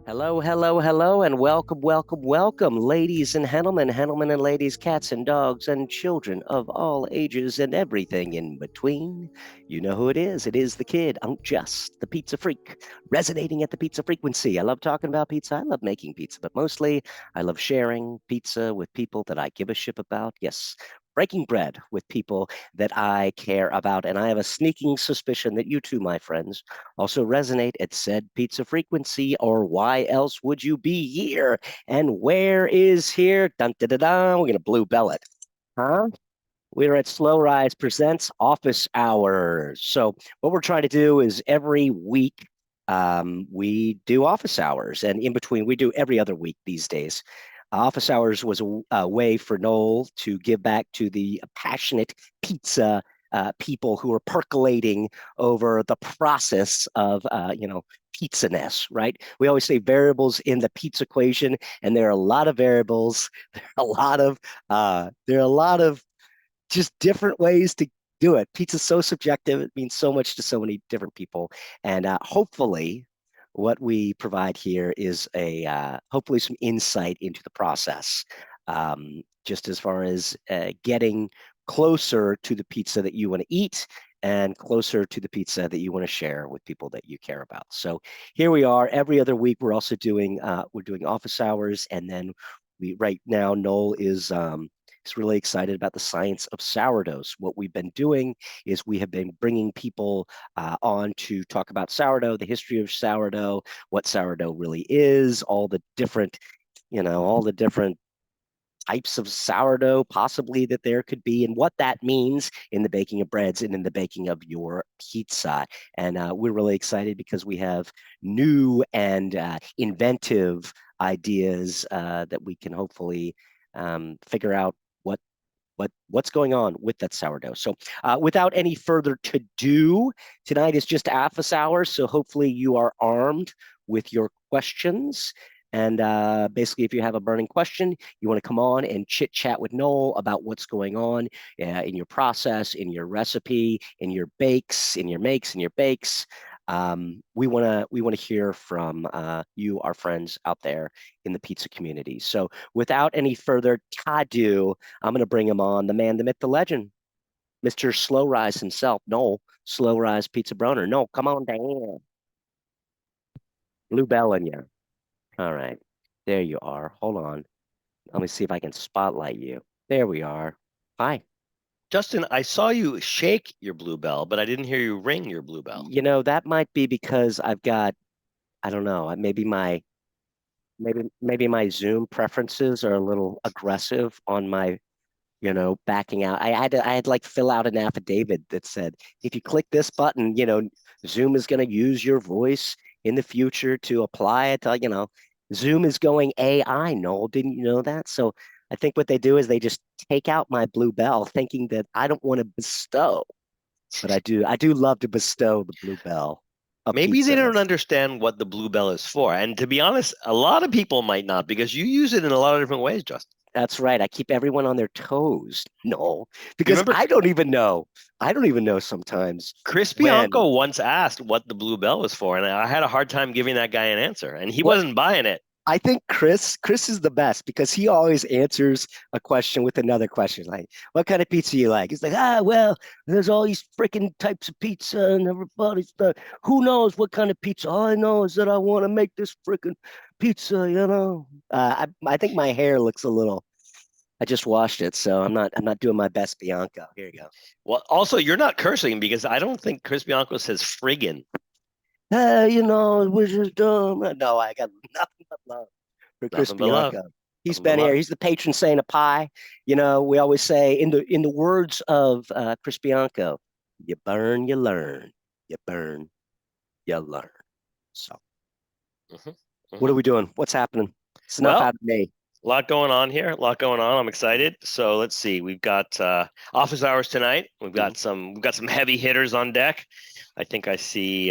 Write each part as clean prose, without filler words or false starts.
Hello, hello, hello, and welcome, welcome, welcome, ladies and gentlemen and ladies, cats and dogs, and children of all ages and everything in between. You know who it is. It is the kid, Unc Just, the pizza freak, resonating at the pizza frequency. I love talking about pizza. I love making pizza, but mostly I love sharing pizza with people that I give a shit about. Yes, breaking bread with people that I care about. And I have a sneaking suspicion that you too, my friends, also resonate at said pizza frequency, or why else would you be here? And where is here? Dun, dun, dun, dun. We're going to blue bell it. Huh? We're at Slow Rise Presents Office Hours. So, what we're trying to do is every week we do office hours, and in between, we do every other week these days. Office hours was a way for Noel to give back to the passionate pizza people who are percolating over the process of, pizza-ness, right? We always say variables in the pizza equation, and there are a lot of variables. There are a lot of just different ways to do it. Pizza's so subjective; it means so much to so many different people, and hopefully, what we provide here is a hopefully some insight into the process, just as far as getting closer to the pizza that you want to eat and closer to the pizza that you want to share with people that you care about. So here we are. Every other week, we're doing office hours, and then we right now Noel is really excited about the science of sourdoughs. What we've been doing is we have been bringing people on to talk about sourdough, the history of sourdough, what sourdough really is, all the different types of sourdough possibly that there could be, and what that means in the baking of breads and in the baking of your pizza. And we're really excited because we have new and inventive ideas that we can hopefully figure out what's going on with that sourdough. So without any further to do, tonight is just office hours. So hopefully you are armed with your questions. And basically, if you have a burning question, you want to come on and chit chat with Noel about what's going on in your process, in your recipe, in your bakes, in your makes, in your bakes. We want to hear from you, our friends out there in the pizza community. So without any further ado, I'm going to bring him on, the man, the myth, the legend, Mr. Slow Rise himself, Noel Slow Rise Pizza Brohner. Noel, come on down. Blue bell in you. All right. There you are. Hold on. Let me see if I can spotlight you. There we are. Hi. Justin, I saw you shake your bluebell, but I didn't hear you ring your bluebell. That might be because I've got, I don't know, maybe my Zoom preferences are a little aggressive on my backing out. I had like fill out an affidavit that said, if you click this button, Zoom is going to use your voice in the future to apply it to. Zoom is going AI, Noel. Didn't you know that? So I think what they do is they just take out my blue bell, thinking that I don't want to bestow, but I do. I do love to bestow the blue bell of Maybe they pizza. don't understand what the bluebell is for. And to be honest, a lot of people might not because you use it in a lot of different ways, Justin. That's right. I keep everyone on their toes. No, You because remember I don't even know. I don't even know sometimes Chris when. Bianco once asked what the bluebell was for, and I had a hard time giving that guy an answer, and he What wasn't buying it. I think Chris is the best because he always answers a question with another question. Like, what kind of pizza you like? He's like, well, there's all these freaking types of pizza and everybody's who knows what kind of pizza? All I know is that I want to make this freaking pizza. I think my hair looks a little. I just washed it, so I'm not doing my best, Bianco. Here you go. Well, also, you're not cursing because I don't think Chris Bianco says friggin'. It was just dumb. No, I got nothing but love for Chris Nothing but love. Bianco. He's Nothing but been here. love. He's the patron saint of pie. We always say in the words of Chris Bianco, you burn, you learn. You burn, you learn. So, hmm what are hmm we doing? What's happening? It's enough Well, out of me. a lot going on here. A lot going on. I'm excited. So let's see. We've got office hours tonight. Mhm. We've got some heavy hitters on deck. I think I see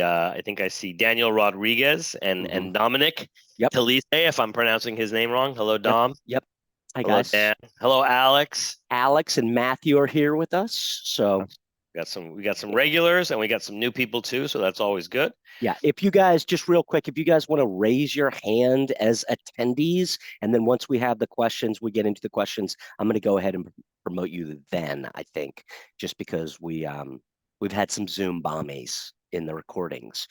Daniel Rodriguez Mhm. and Dominic Yep. Talise, if I'm pronouncing his name wrong. Hello, Yep. Dom. Yep. Hi Hello, guys. Dan. Hello, Alex. Alex and Matthew are here with us. So. We got some regulars and we got some new people too, so that's always good. Yeah, if you guys just real quick, if you guys want to raise your hand as attendees, and then once we have the questions, we get into the questions, I'm going to go ahead and promote you then, I think, just because we've had some Zoom bombies in the recordings.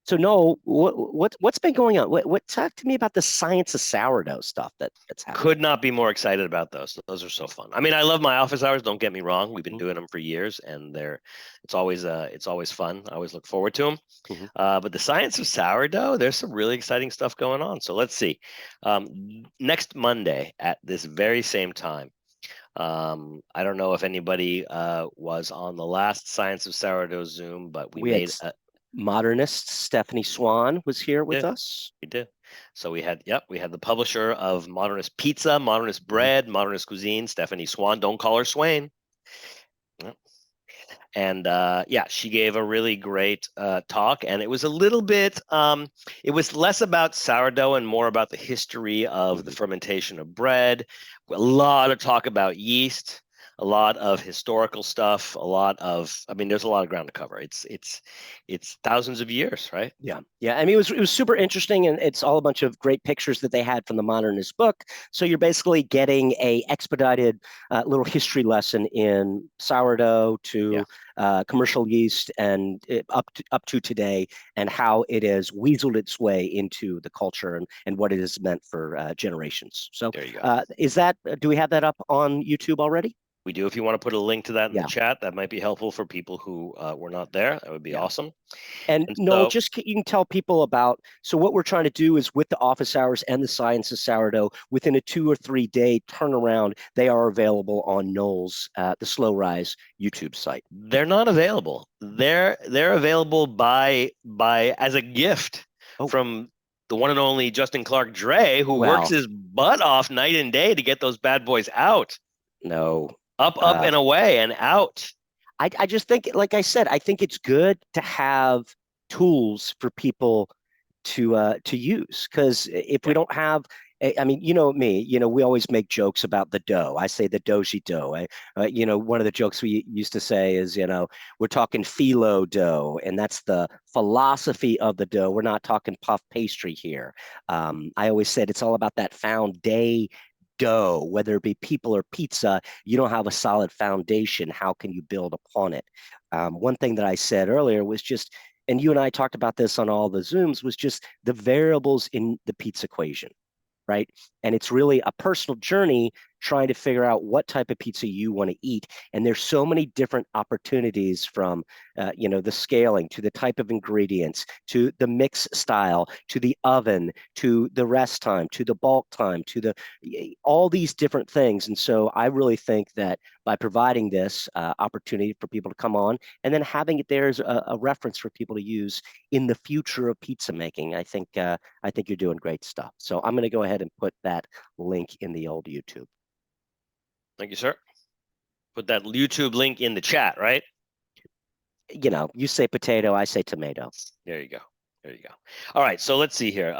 So no, what's been going on? What talk to me about the science of sourdough stuff that's happening? Could not be more excited about those. Those are so fun. I mean, I love my office hours. Don't get me wrong. We've been doing them for years, and it's always fun. I always look forward to them. Mm-hmm. But the science of sourdough, there's some really exciting stuff going on. So let's see. Next Monday at this very same time. I don't know if anybody was on the last Science of Sourdough Zoom, but we made modernist Stephanie Swan was here with us. We did. So we had the publisher of Modernist Pizza, Modernist Bread, Modernist Cuisine, Stephanie Swan. Don't call her Swain. Yep. And she gave a really great talk, and it was a little bit it was less about sourdough and more about the history of the fermentation of bread. A lot of talk about yeast, a lot of historical stuff, there's a lot of ground to cover. It's thousands of years, right? Yeah. I mean, it was super interesting, and it's all a bunch of great pictures that they had from the modernist book. So you're basically getting a expedited little history lesson in sourdough to commercial yeast and up to today, and how it has weaseled its way into the culture and what it has meant for generations. So there you go. Do we have that up on YouTube already? We do. If you want to put a link to that in the chat, that might be helpful for people who were not there. That would be awesome. And Noel, you can tell people about, so what we're trying to do is with the office hours and the science of sourdough, within a 2 or 3 day turnaround, they are available on Noel's, the Slow Rise YouTube site. They're not available. They're available by as a gift from the one and only Justin Clark Dre, who works his butt off night and day to get those bad boys out. No. Up and away and out. I just think, like I said, I think it's good to have tools for people to use, because if we don't have, I mean, you know me, we always make jokes about the dough. I say the doji dough. One of the jokes we used to say is, we're talking phyllo dough, and that's the philosophy of the dough. We're not talking puff pastry here. I always said it's all about that found day dough, whether it be people or pizza. You don't have a solid foundation. How can you build upon it? One thing that I said earlier was just, and you and I talked about this on all the Zooms, was just the variables in the pizza equation, right? And it's really a personal journey trying to figure out what type of pizza you want to eat. And there's so many different opportunities, from the scaling to the type of ingredients to the mix style to the oven to the rest time to the bulk time to all these different things. And so I really think that by providing this opportunity for people to come on, and then having it there as a reference for people to use in the future of pizza making, I think you're doing great stuff. So I'm going to go ahead and put that link in the old YouTube. Thank you, sir. Put that YouTube link in the chat, right? You say potato, I say tomato. There you go. All right, so let's see here.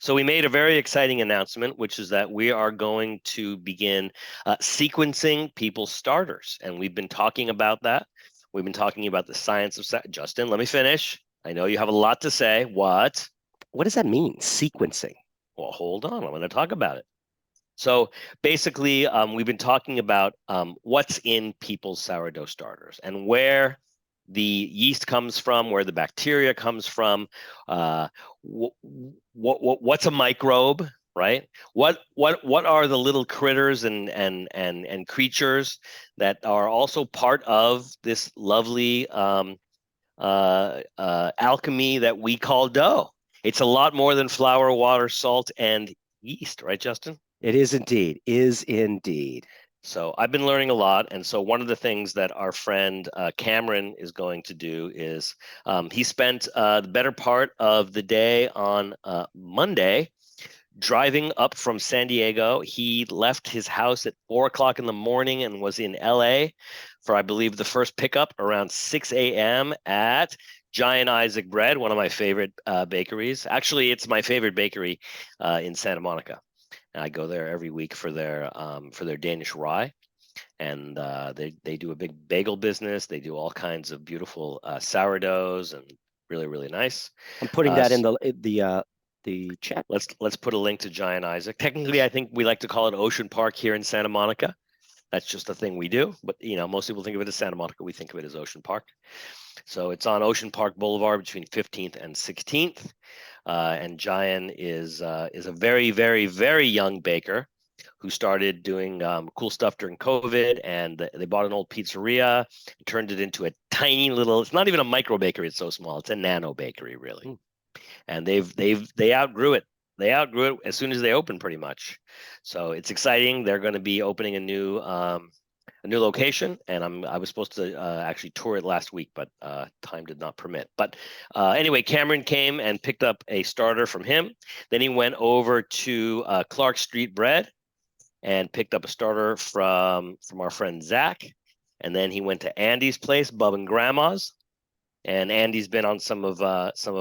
So we made a very exciting announcement, which is that we are going to begin sequencing people's starters. And we've been talking about that. We've been talking about the science of... Justin, let me finish. I know you have a lot to say. What does that mean, sequencing? Well, hold on. I'm going to talk about it. So basically, we've been talking about what's in people's sourdough starters and where the yeast comes from, where the bacteria comes from, what's a microbe, right? What are the little critters and creatures that are also part of this lovely alchemy that we call dough? It's a lot more than flour, water, salt, and yeast, right, Justin? It is indeed. So I've been learning a lot. And so one of the things that our friend Cameron is going to do is he spent the better part of the day on Monday driving up from San Diego. He left his house at 4 o'clock in the morning and was in LA for, I believe, the first pickup around 6 a.m. at Giant Isaac Bread, one of my favorite bakeries. Actually, it's my favorite bakery in Santa Monica. And I go there every week for their Danish rye. and they do a big bagel business. They do all kinds of beautiful sourdoughs and really nice. I'm putting that in the chat. Let's put a link to Giant Isaac. Technically, I think we like to call it Ocean Park here in Santa Monica. That's just a thing we do. But most people think of it as Santa Monica. We think of it as Ocean Park. So it's on Ocean Park Boulevard between 15th and 16th. And Giant is a very young baker who started doing cool stuff during COVID, and they bought an old pizzeria and turned it into a tiny little. It's not even a micro bakery; it's so small. It's a nano bakery, really. And they outgrew it. They outgrew it as soon as they opened, pretty much. So it's exciting. They're going to be opening a new location, and I was supposed to actually tour it last week, but time did not permit. But anyway, Cameron came and picked up a starter from him. Then he went over to Clark Street Bread and picked up a starter from our friend Zach. And then he went to Andy's place, Bub and Grandma's. And Andy's been on some of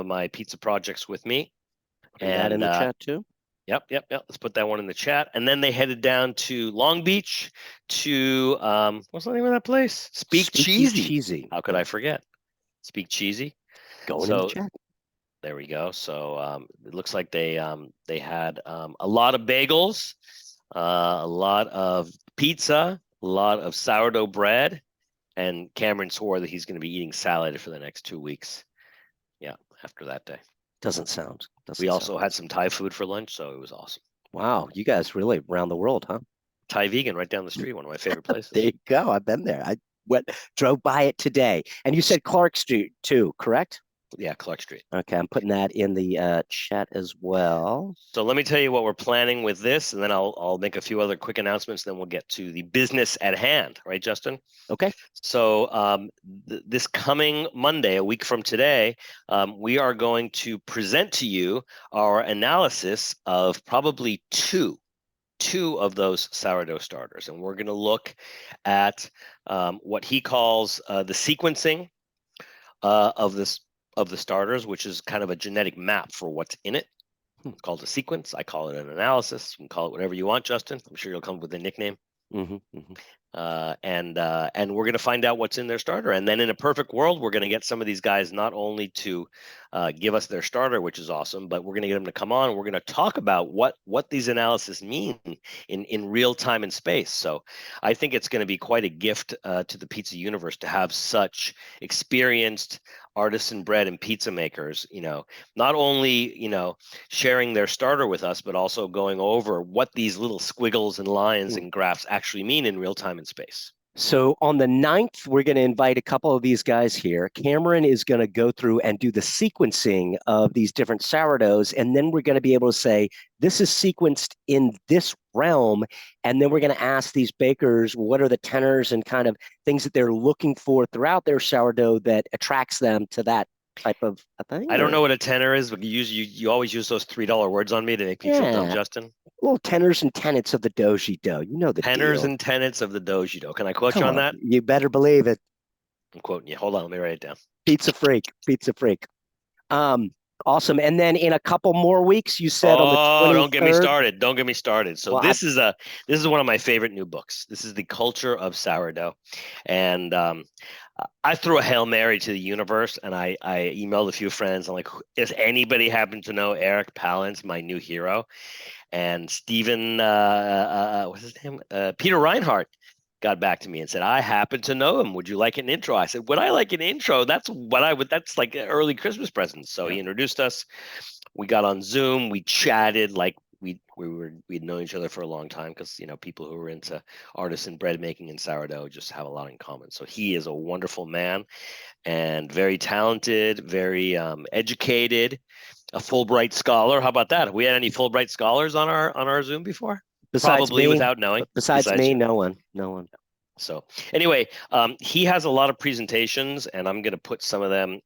my pizza projects with me. Putting that in the chat too. Yep. Let's put that one in the chat. And then they headed down to Long Beach to what's the name of that place? Speak Cheesy. How could I forget? Speak Cheesy. Going in the chat. There we go. So it looks like they had a lot of bagels, a lot of pizza, a lot of sourdough bread, and Cameron swore that he's going to be eating salad for the next 2 weeks. Yeah, after that day. Doesn't sound. We also had some Thai food for lunch, so it was awesome. Wow, you guys really around the world, huh? Thai vegan right down the street, one of my favorite places. There you go. I've been there. I drove by it today. And you said Clark Street too, correct? Yeah, Clark Street. Okay, I'm putting that in the chat as well. So let me tell you what we're planning with this, and then I'll make a few other quick announcements. Then we'll get to the business at hand, right, Justin? Okay. So this coming Monday, a week from today, we are going to present to you our analysis of probably two of those sourdough starters, and we're going to look at what he calls the sequencing of the starters, which is kind of a genetic map for what's in it. It's called a sequence. I call it an analysis. You can call it whatever you want, Justin. I'm sure you'll come up with a nickname. And we're going to find out what's in their starter. And then in a perfect world, we're going to get some of these guys not only to give us their starter, which is awesome, but we're going to get them to come on. And we're going to talk about what these analyses mean in real time and space. So I think it's going to be quite a gift to the pizza universe to have such experienced artisan bread and pizza makers, not only, sharing their starter with us, but also going over what these little squiggles and lines and graphs actually mean in real time and space. So on the 9th, we're going to invite a couple of these guys here. Cameron is going to go through and do the sequencing of these different sourdoughs, and then we're going to be able to say, this is sequenced in this realm, and then we're going to ask these bakers, what are the tenors and kind of things that they're looking for throughout their sourdough that attracts them to that type of a thing? I don't know what a tenor is, but you always use those $3 words on me to make me feel dumb, Justin. Little tenors and tenets of the doji dough. You know the tenors deal. And tenets of the doji dough. Can I quote you on that? You better believe it. I'm quoting you. Hold on, let me write it down. Pizza freak. Awesome. And then in a couple more weeks, you said on the 23rd. Don't get me started. So this is one of my favorite new books. This is The Culture of Sourdough. And I threw a Hail Mary to the universe, and I emailed a few friends. I'm like, does anybody happen to know Eric Palance, my new hero? And Stephen, what's his name? Peter Reinhardt got back to me and said, I happen to know him. Would you like an intro? I said, would I like an intro? That's like an early Christmas present. So he introduced us. We got on Zoom. We chatted like we'd known each other for a long time, because people who are into artisan bread making and sourdough just have a lot in common. So he is a wonderful man and very talented, very educated, a Fulbright scholar. How about that? Have we had any Fulbright scholars on our Zoom before? Probably without knowing. Besides me, no one. So anyway, he has a lot of presentations, and I'm going to put some of them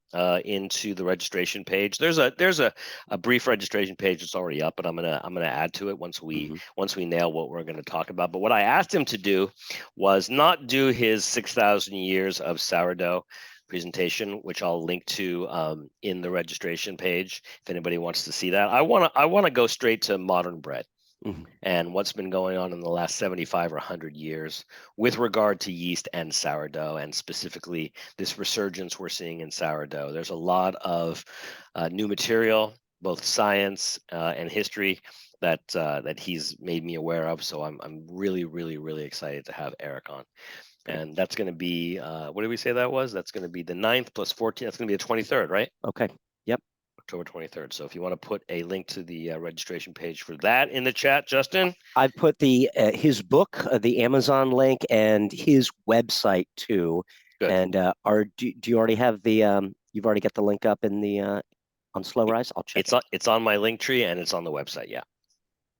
into the registration page. There's a brief registration page that's already up, but I'm gonna add to it once we nail what we're going to talk about. But what I asked him to do was not do his 6,000 years of sourdough presentation, which I'll link to in the registration page if anybody wants to see that. I want to go straight to modern bread. Mhm. and what's been going on in the last 75 or 100 years with regard to yeast and sourdough, and specifically this resurgence we're seeing in sourdough. There's a lot of new material, both science and history, that he's made me aware of. So I'm really excited to have Eric on. And that's going to be, what did we say that was? That's going to be the 9th plus 14th. That's going to be the 23rd, right? Okay. Yep. October 23rd. So if you want to put a link to the registration page for that in the chat, Justin. I put the his book, the Amazon link, and his website too. Good. And do you already have the you've already got the link up in the on Slow Rise? I'll check It's on my link tree and it's on the website. Yeah.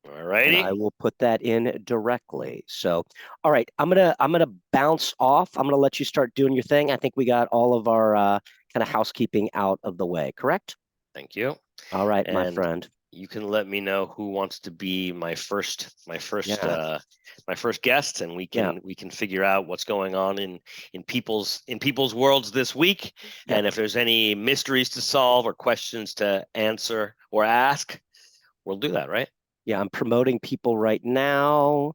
All and righty. I will put that in directly. So, all right, I'm gonna bounce off. I'm gonna let you start doing your thing. I think we got all of our kind of housekeeping out of the way. Correct? Thank you. All right, my And friend. you can let me know who wants to be my first Yeah. guest, and we can figure out what's going on in people's worlds this week. Yeah. And if there's any mysteries to solve or questions to answer or ask, we'll do that, right? Yeah, I'm promoting people right now.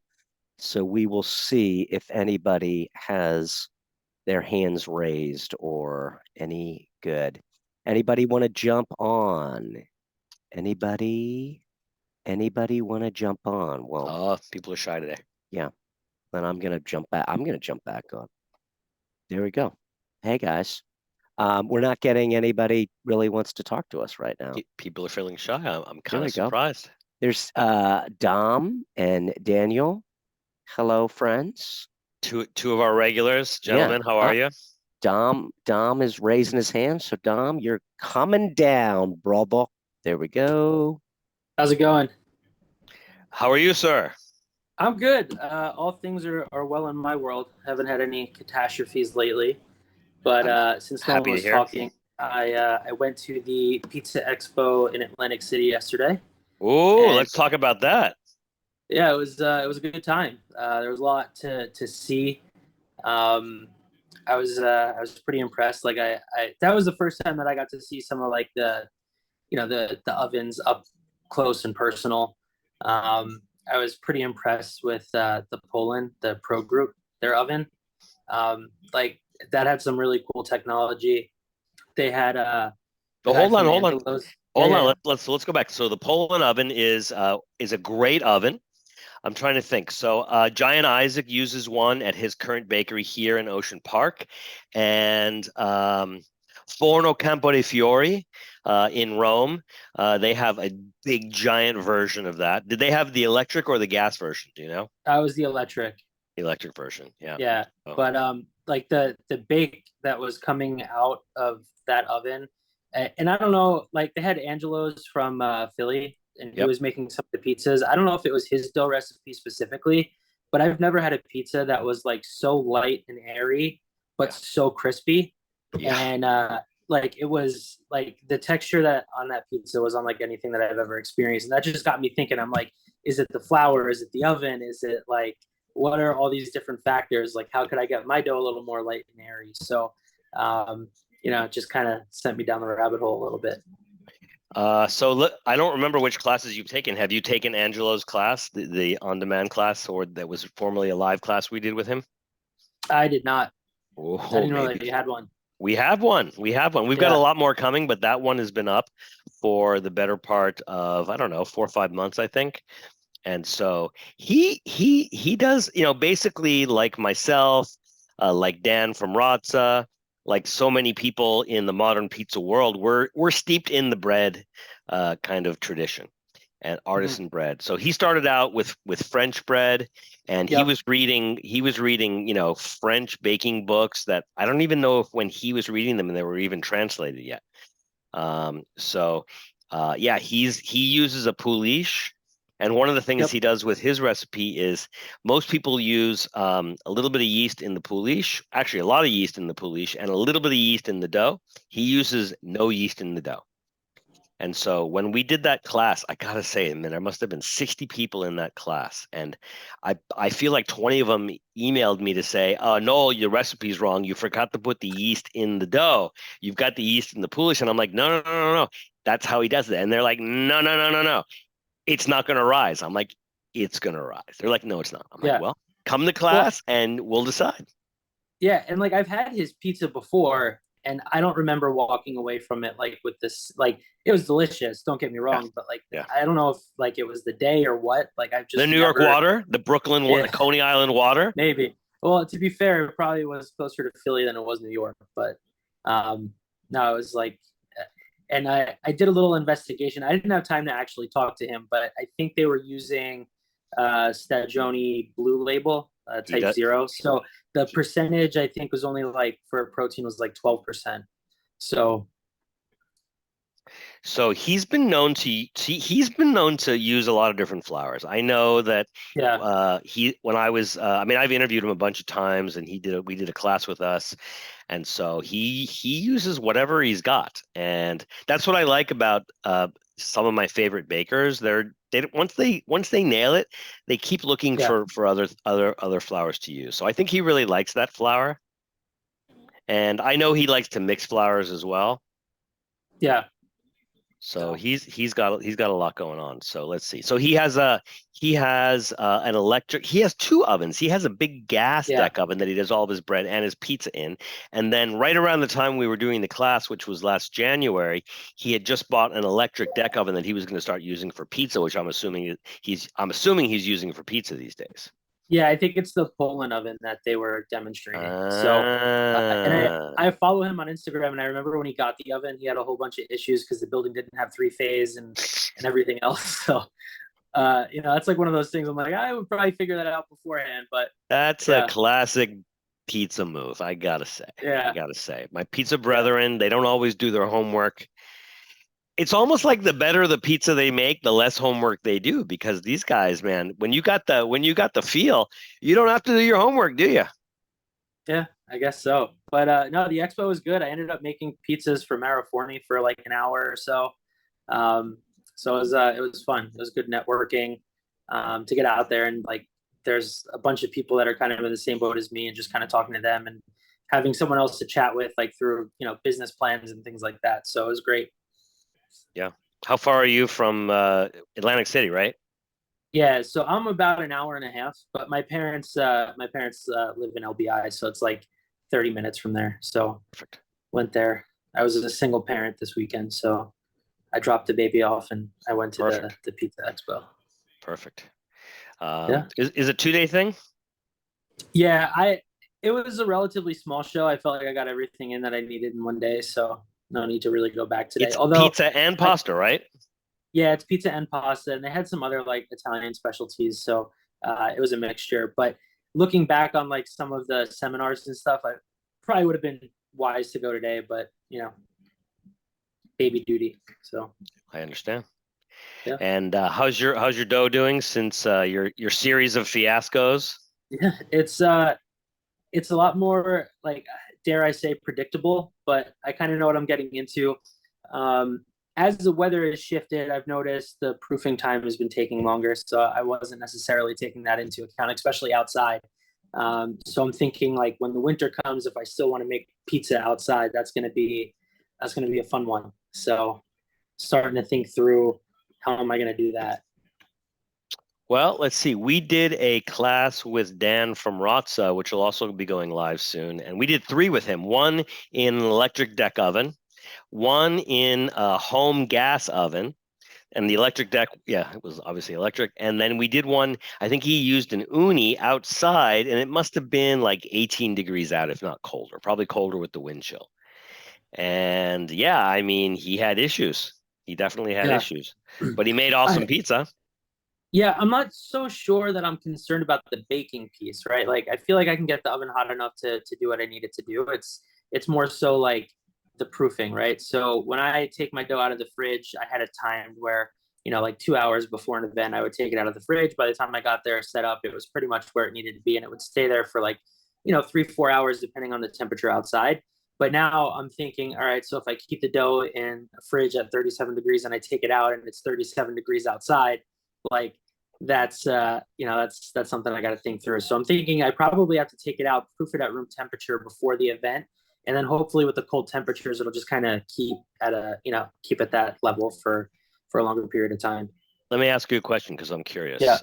So we will see if anybody has their hands raised or any good. Anybody want to jump on? Anybody? Anybody want to jump on? Well, Oh, people are shy today. yeah. Then I'm gonna jump back. I'm gonna jump back on. There we go. Hey guys. We're not getting anybody really wants to talk to us right now. People are feeling shy. I'm There kind we of go. surprised. There's Dom and Daniel. Hello, friends. Two of our regulars, gentlemen. Yeah. How are you? Dom is raising his hand. So Dom, you're coming down, brother. There we go. How's it going? How are you, sir? I'm good. All things are well in my world. Haven't had any catastrophes lately. But since no one happy to was hear. talking, I went to the Pizza Expo in Atlantic City yesterday. Oh, And let's talk about that. yeah, it was a good time. There was a lot to see. I was pretty impressed. Like I that was the first time that I got to see some of like the ovens up close and personal. I was pretty impressed with the Poland, the Pro Group, their oven. Like that had some really cool technology. They had But hold on. Let's go back. So the Poland oven is a great oven. I'm trying to think. So Giant Isaac uses one at his current bakery here in Ocean Park, and Forno Campo dei Fiori in Rome. They have a big giant version of that. Did they have the electric or the gas version? Do you know? That was the electric. The electric version. Yeah. Yeah. Oh. But like the bake that was coming out of that oven, and I don't know, like they had Angelo's from Philly, and he was making some of the pizzas. I don't know if it was his dough recipe specifically, but I've never had a pizza that was like so light and airy, but so crispy. Yeah. And like it was like the texture that on that pizza was unlike anything that I've ever experienced. And that just got me thinking, I'm like, is it the flour? Is it the oven? Is it like, what are all these different factors? Like, how could I get my dough a little more light and airy? So, it just kind of sent me down the rabbit hole a little bit. So I don't remember which classes you've taken. Have you taken Angelo's class, the on-demand class, or that was formerly a live class we did with him? I did not. Oh, I didn't know that you had one. We have one. We've got a lot more coming, but that one has been up for the better part of, I don't know, 4 or 5 months, I think. And so he does, basically like myself, like Dan from Razza, like so many people in the modern pizza world, we're steeped in the bread kind of tradition and artisan bread. So he started out with French bread, and he was reading French baking books that I don't even know if when he was reading them and they were even translated yet. He uses a pouliche. And one of the things he does with his recipe is most people use a little bit of yeast in the pouliche, actually a lot of yeast in the pouliche, and a little bit of yeast in the dough. He uses no yeast in the dough. And so when we did that class, I got to say, man, there must have been 60 people in that class. And I feel like 20 of them emailed me to say, Noel, your recipe's wrong. You forgot to put the yeast in the dough. You've got the yeast in the pouliche. And I'm like, no. That's how he does it. And they're like, no. It's not going to rise. I'm like, it's going to rise. They're like, no, it's not. I'm Yeah. like, well, come to class and we'll decide. Yeah, and like I've had his pizza before, and I don't remember walking away from it like with this. Like it was delicious. Don't get me wrong, but like I don't know if like it was the day or what. Like I've just the New York water, the Brooklyn, the Coney Island water. Maybe. Well, to be fair, it probably was closer to Philly than it was New York. But no, it was like, and I did a little investigation. I didn't have time to actually talk to him, but I think they were using Stagioni Blue Label type 0. So the percentage I think was only like for protein was like 12%. So he's been known to use a lot of different flours. I know that when I was I've interviewed him a bunch of times, and we did a class with us, and so he uses whatever he's got, and that's what I like about some of my favorite bakers. Once they nail it, they keep looking for other flours to use. So I think he really likes that flour, and I know he likes to mix flours as well. Yeah. So he's got a lot going on. So let's see. So he has an electric. He has 2 ovens. He has a big gas deck oven that he does all of his bread and his pizza in. And then right around the time we were doing the class, which was last January, he had just bought an electric deck oven that he was going to start using for pizza, which I'm assuming he's using for pizza these days. Yeah, I think it's the Poland oven that they were demonstrating. And I follow him on Instagram, and I remember when he got the oven, he had a whole bunch of issues because the building didn't have 3-phase and everything else. So, that's like one of those things. I'm like, I would probably figure that out beforehand, but that's a classic pizza move. I gotta say, my pizza brethren, they don't always do their homework. It's almost like the better the pizza they make, the less homework they do, because these guys, man, when you got the feel, you don't have to do your homework, do you? Yeah, I guess so. But no, the expo was good. I ended up making pizzas for Mariforni for like an hour or so. So it was fun. It was good networking to get out there, and like there's a bunch of people that are kind of in the same boat as me, and just kind of talking to them and having someone else to chat with, like through business plans and things like that. So it was great. Yeah. How far are you from Atlantic City, right? Yeah, so I'm about an hour and a half, but my parents live in LBI, so it's like 30 minutes from there. So perfect. Went there. I was a single parent this weekend, so I dropped the baby off and I went to the Pizza Expo. Perfect. Is it a 2-day thing? Yeah, it was a relatively small show. I felt like I got everything in that I needed in one day, so no need to really go back today. It's pizza and pasta, right? Yeah, it's pizza and pasta, and they had some other like Italian specialties, so it was a mixture. But looking back on like some of the seminars and stuff, I probably would have been wise to go today, but baby duty. So I understand. Yeah. And how's your dough doing since your series of fiascos? Yeah, it's a lot more like, dare I say, predictable, but I kind of know what I'm getting into. As the weather has shifted, I've noticed the proofing time has been taking longer, so I wasn't necessarily taking that into account, especially outside. So I'm thinking like when the winter comes, if I still want to make pizza outside, that's going to be a fun one. So starting to think through how am I going to do that. Well, let's see. We did a class with Dan from Razza, which will also be going live soon. And we did 3 with him. One in an electric deck oven, one in a home gas oven. And the electric deck, it was obviously electric. And then we did one, I think he used an uni outside, and it must have been like 18 degrees out, if not colder, probably colder with the wind chill. And he had issues. He definitely had issues. But he made awesome pizza. Yeah, I'm not so sure that I'm concerned about the baking piece, right? Like, I feel like I can get the oven hot enough to do what I need it to do. It's more so like the proofing, right? So when I take my dough out of the fridge, I had a time where, like 2 hours before an event, I would take it out of the fridge. By the time I got there set up, it was pretty much where it needed to be. And it would stay there for like, 3-4 hours, depending on the temperature outside. But now I'm thinking, all right, so if I keep the dough in a fridge at 37 degrees and I take it out and it's 37 degrees outside, like that's something I got to think through. So I'm thinking I probably have to take it out, proof it at room temperature before the event. And then hopefully with the cold temperatures, it'll just kind of keep at that level for a longer period of time. Let me ask you a question because I'm curious. Yeah.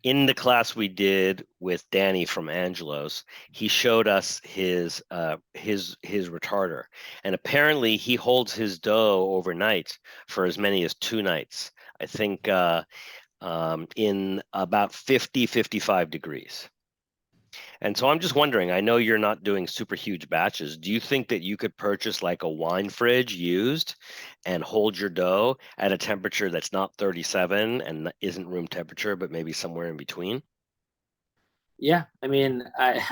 In the class we did with Danny from Angelo's, he showed us his retarder, and apparently he holds his dough overnight for as many as 2 nights. I think in about 55 degrees. And so I'm just wondering, I know you're not doing super huge batches. Do you think that you could purchase like a wine fridge used and hold your dough at a temperature that's not 37 and isn't room temperature, but maybe somewhere in between? Yeah, I mean, I'm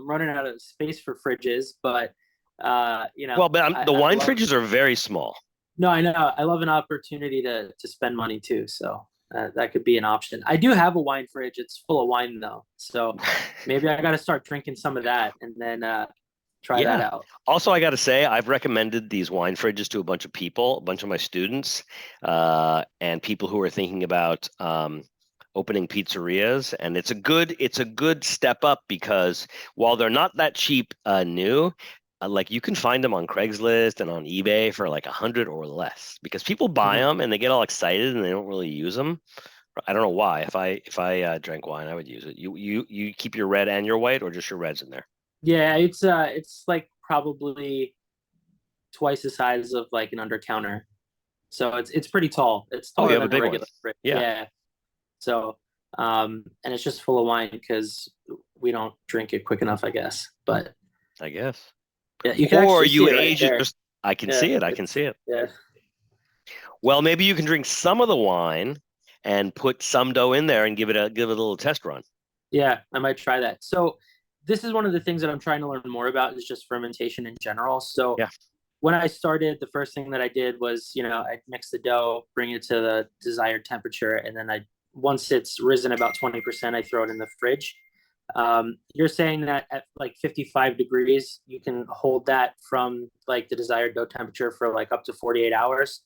running out of space for fridges, but Well, but the I wine love. fridges are very small. No, I know. I love an opportunity to spend money too, so that could be an option. I do have a wine fridge. It's full of wine though, so maybe I got to start drinking some of that and then try that Yeah. out. Also, I got to say, I've recommended these wine fridges to a bunch of people, a bunch of my students, and people who are thinking about opening pizzerias. And it's a good step up because while they're not that cheap new, like you can find them on Craigslist and on eBay for like 100 or less because people buy them and they get all excited and they don't really use them. I don't know why. If I drank wine, I would use it. You keep your red and your white, or just your reds in there? Yeah, it's like probably twice the size of like an under counter, so it's pretty tall. It's Oh, you taller have a than a big one. regular fridge. Yeah, Yeah. So and it's just full of wine because we don't drink it quick enough, I guess. But I guess. yeah, you can Or actually see you it right age it there. just. I can Yeah, see it. I can see it. yeah. Well, maybe you can drink some of the wine and put some dough in there and give it a little test run. Yeah, I might try that. So this is one of the things that I'm trying to learn more about is just fermentation in general. So Yeah. when I started, the first thing that I did was, I mix the dough, bring it to the desired temperature, and then once it's risen about 20%, I throw it in the fridge. You're saying that at like 55 degrees, you can hold that from like the desired dough temperature for like up to 48 hours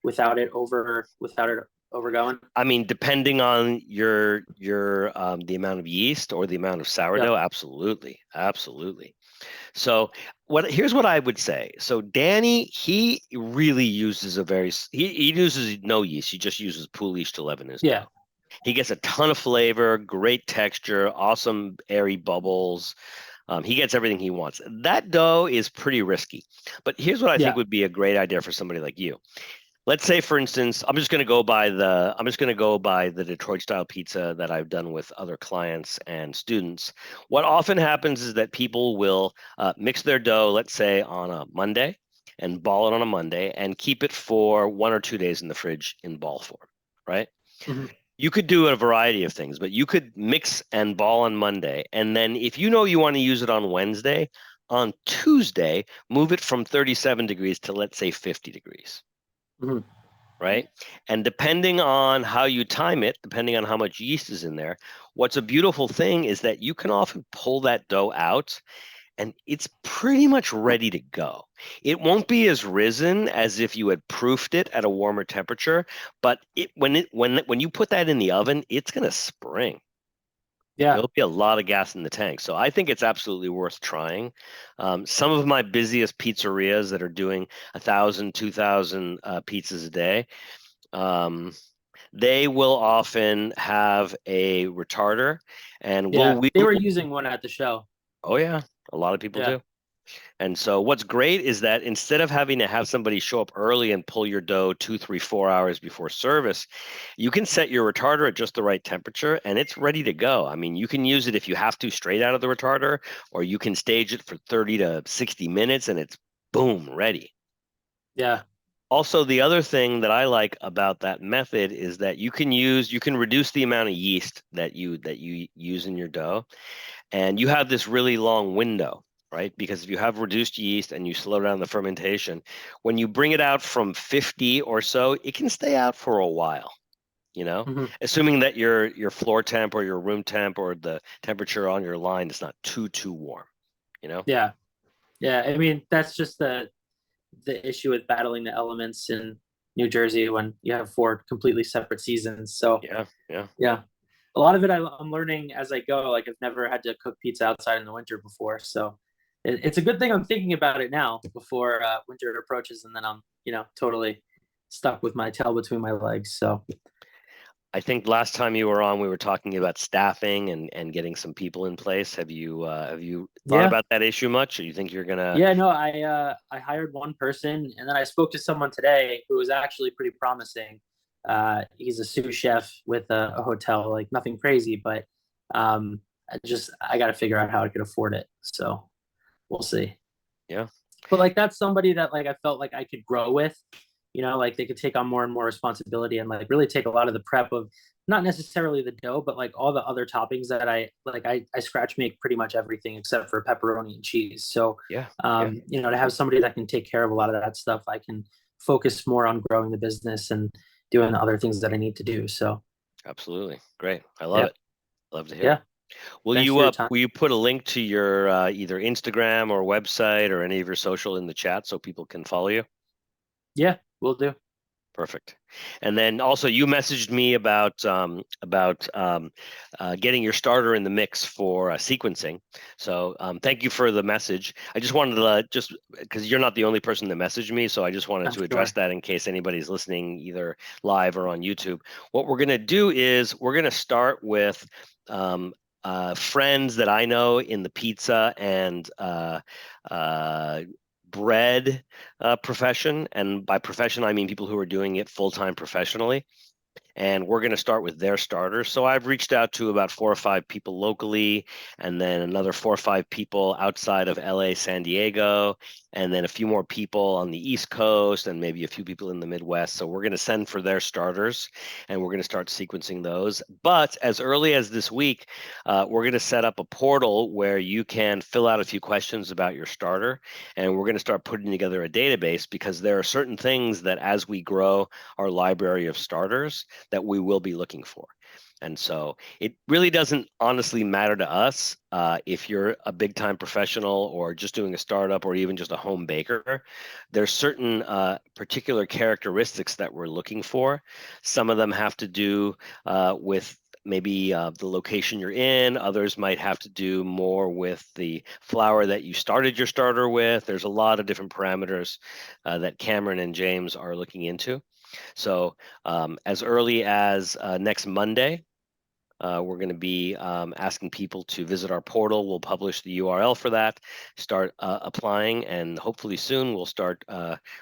without it overgoing. I mean, depending on your the amount of yeast or the amount of Yep. sourdough, absolutely, absolutely. So here's what I would say. So Danny, he really uses he uses no yeast. He just uses pool yeast to leaven his Yeah. dough. He gets a ton of flavor, great texture, awesome airy bubbles. He gets everything he wants. That dough is pretty risky. But here's what I think Yeah. would be a great idea for somebody like you. Let's say, for instance, I'm just going to go by the Detroit style pizza that I've done with other clients and students. What often happens is that people will mix their dough, let's say on a Monday, and ball it on a Monday, and keep it for 1 or 2 days in the fridge in ball form, right? Mhm. You could do a variety of things, but you could mix and ball on Monday, and then if you know you want to use it on Wednesday, on Tuesday, move it from 37 degrees to, let's say, 50 degrees. Mhm. Right? And depending on how you time it, depending on how much yeast is in there, what's a beautiful thing is that you can often pull that dough out and it's pretty much ready to go. It won't be as risen as if you had proofed it at a warmer temperature, but when you put that in the oven, it's going to spring. Yeah. There'll be a lot of gas in the tank. So I think it's absolutely worth trying. Some of my busiest pizzerias that are doing 1,000, 2,000 pizzas a day, they will often have a retarder, and Yeah. They were using one at the show. oh yeah, a lot of people Yeah. do. And so what's great is that instead of having to have somebody show up early and pull your dough 2, 3, 4 hours before service, you can set your retarder at just the right temperature and it's ready to go. I mean, you can use it if you have to straight out of the retarder, or you can stage it for 30 to 60 minutes and it's boom, ready. Yeah. Also, the other thing that I like about that method is that you can reduce the amount of yeast that you use in your dough, and you have this really long window, right? Because if you have reduced yeast and you slow down the fermentation, when you bring it out from 50 or so, it can stay out for a while, Mhm. assuming that your floor temp or your room temp or the temperature on your line is not too warm, Yeah. Yeah. I mean, that's just the issue with battling the elements in New Jersey when you have 4 completely separate seasons. So Yeah. yeah, a lot of it I'm learning as I go. Like I've never had to cook pizza outside in the winter before, so it's a good thing I'm thinking about it now before winter approaches, and then I'm totally stuck with my tail between my legs. So I think last time you were on, we were talking about staffing and getting some people in place. Have you thought yeah, about that issue much, or you think you're gonna? yeah, no, I hired one person, and then I spoke to someone today who was actually pretty promising. He's a sous chef with a hotel, like nothing crazy, but I got to figure out how I could afford it. So we'll see. Yeah. But like that's somebody that like I felt like I could grow with, like they could take on more and more responsibility and like really take a lot of the prep of not necessarily the dough, but like all the other toppings that I like. I scratch make pretty much everything except for pepperoni and cheese. So Yeah. to have somebody that can take care of a lot of that stuff, I can focus more on growing the business and doing the other things that I need to do. So Absolutely. Great. I love it. Love to hear yeah. it. Will Thanks you for your time. will you put a link to your either Instagram or website or any of your social in the chat so people can follow you? Yeah, we'll do. Perfect. And then also you messaged me about getting your starter in the mix for sequencing. So thank you for the message. I just wanted to just because you're not the only person that messaged me, so I just wanted to address that in case anybody's listening either live or on YouTube. What we're going to do is we're going to start with friends that I know in the pizza and bread profession, and by profession I mean people who are doing it full-time professionally. And we're going to start with their starters. So I've reached out to about 4 or 5 people locally, and then another 4 or 5 people outside of LA, San Diego, and then a few more people on the East Coast, and maybe a few people in the Midwest. So we're going to send for their starters, and we're going to start sequencing those. But as early as this week, we're going to set up a portal where you can fill out a few questions about your starter, and we're going to start putting together a database, because there are certain things that as we grow our library of starters that we will be looking for. And so it really doesn't honestly matter to us if you're a big time professional or just doing a startup or even just a home baker. There's certain particular characteristics that we're looking for. Some of them have to do with maybe the location you're in. Others might have to do more with the flour that you started your starter with. There's a lot of different parameters that Cameron and James are looking into. So as early as next Monday, we're going to be asking people to visit our portal. We'll publish the URL for that, start applying, and hopefully soon we'll start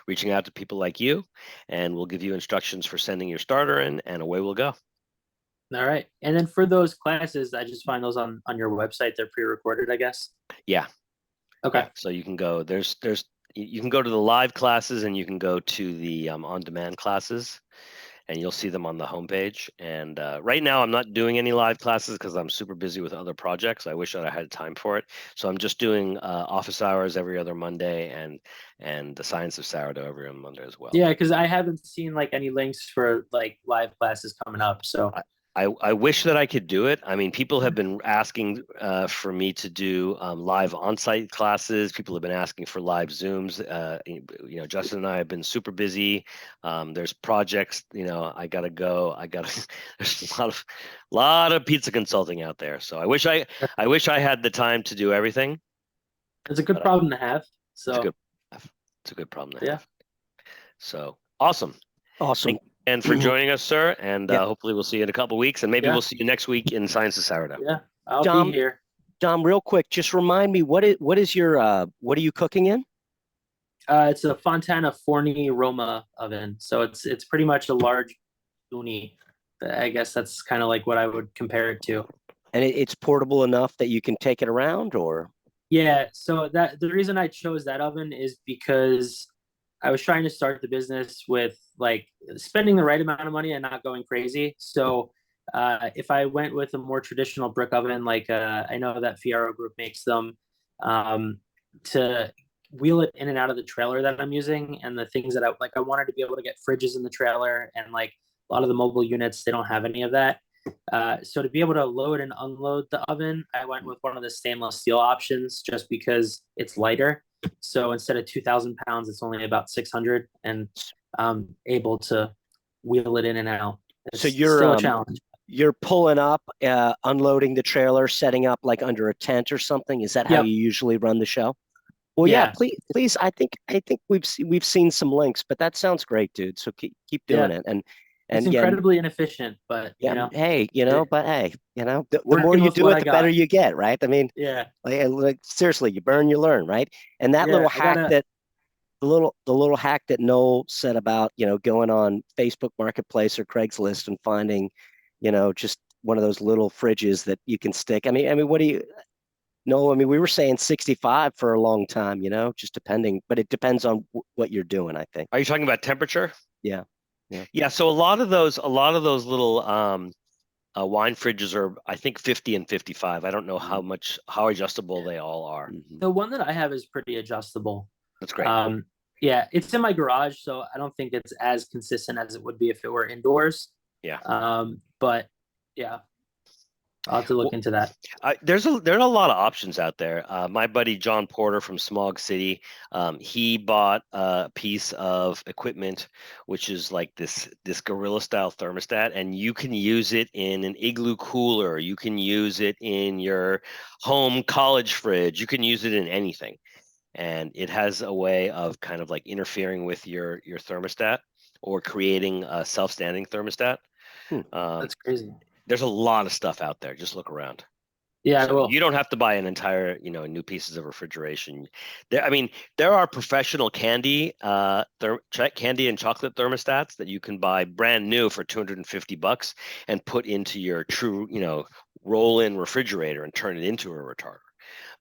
reaching out to people like you, and we'll give you instructions for sending your starter in, and away we'll go. All right. And then for those classes, I just find those on your website. They're pre-recorded, I guess. Yeah. Okay. Yeah. So you can go, you can go to the live classes, and you can go to the on-demand classes, and you'll see them on the homepage. And right now I'm not doing any live classes because I'm super busy with other projects. I wish that I had time for it. So I'm just doing office hours every other Monday, and the Science of Sourdough every other Monday as well. Yeah, because I haven't seen like any links for like live classes coming up. So I wish that I could do it. I mean, people have been asking for me to do live on-site classes. People have been asking for live Zooms. Justin and I have been super busy. There's projects, I gotta go. There's a lot of pizza consulting out there. So I wish I had the time to do everything. It's a good problem to have. So it's a good problem to have. So awesome. Awesome. And for joining us, sir. And hopefully we'll see you in a couple of weeks, and maybe we'll see you next week in Science of Sourdough. Yeah, I'll be here. Dom, real quick, just remind me what is your what are you cooking in? It's a Fontana Forni Roma oven, so it's pretty much a large uni. I guess that's kind of like what I would compare it to. And it's portable enough that you can take it around, or? Yeah, so that the reason I chose that oven is because I was trying to start the business with like spending the right amount of money and not going crazy. So if I went with a more traditional brick oven, like I know that Fiero Group makes them, to wheel it in and out of the trailer that I'm using, and the things that I wanted to be able to get fridges in the trailer, and like a lot of the mobile units, they don't have any of that. So to be able to load and unload the oven, I went with one of the stainless steel options just because it's lighter. So instead of 2,000 pounds, it's only about 600, and I'm able to wheel it in and out. It's so you're still a challenge. You're pulling up, unloading the trailer, setting up like under a tent or something. Is that how you usually run the show? Well, yeah, Yeah, please. I think we've seen some links, but that sounds great, dude. So keep doing yeah. it, It's and yeah, incredibly inefficient, but yeah. Hey, it, but hey, the more working you with do what it, I the better got. you get, right? I mean, Yeah, like seriously, you burn, you learn, right? And that little yeah. I hack gotta. that the little hack that Noel said about going on Facebook Marketplace or Craigslist and finding, just one of those little fridges that you can stick. I mean, what do you? No, I mean, we were saying 65 for a long time, just depending, but it depends on what you're doing, I think. Are you talking about temperature? Yeah. Yeah. Yeah. So a lot of those little wine fridges are, I think, 50 and 55. I don't know how adjustable they all are. Mhm. The one that I have is pretty adjustable. That's great. Um, yeah, it's in my garage, so I don't think it's as consistent as it would be if it were indoors. Yeah. But yeah, I'll have to look Well, into that. there are a lot of options out there. My buddy John Porter from Smog City, he bought a piece of equipment, which is like this gorilla style thermostat, and you can use it in an igloo cooler. You can use it in your home college fridge. You can use it in anything, and it has a way of kind of like interfering with your thermostat or creating a self-standing thermostat. Hmm. Um, That's crazy. there's a lot of stuff out there. Just look around. Yeah, I So will. you don't have to buy an entire, new pieces of refrigeration. I mean, there are professional candy and chocolate thermostats that you can buy brand new for $250 and put into your true, roll-in refrigerator and turn it into a retarder.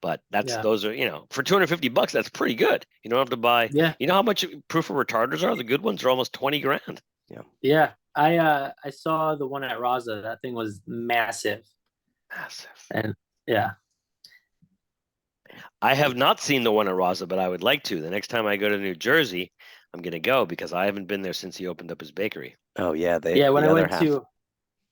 But Yeah, those are, for $250, that's pretty good. You don't have to buy. yeah, You know how much proof of retarders are? The good ones are almost 20 grand. Yeah. yeah. I saw the one at Razza. That thing was massive, Massive. and yeah, I have not seen the one at Raza, but I would like to. The next time I go to New Jersey, I'm going to go because I haven't been there since he opened up his bakery. Oh yeah, yeah. the other half.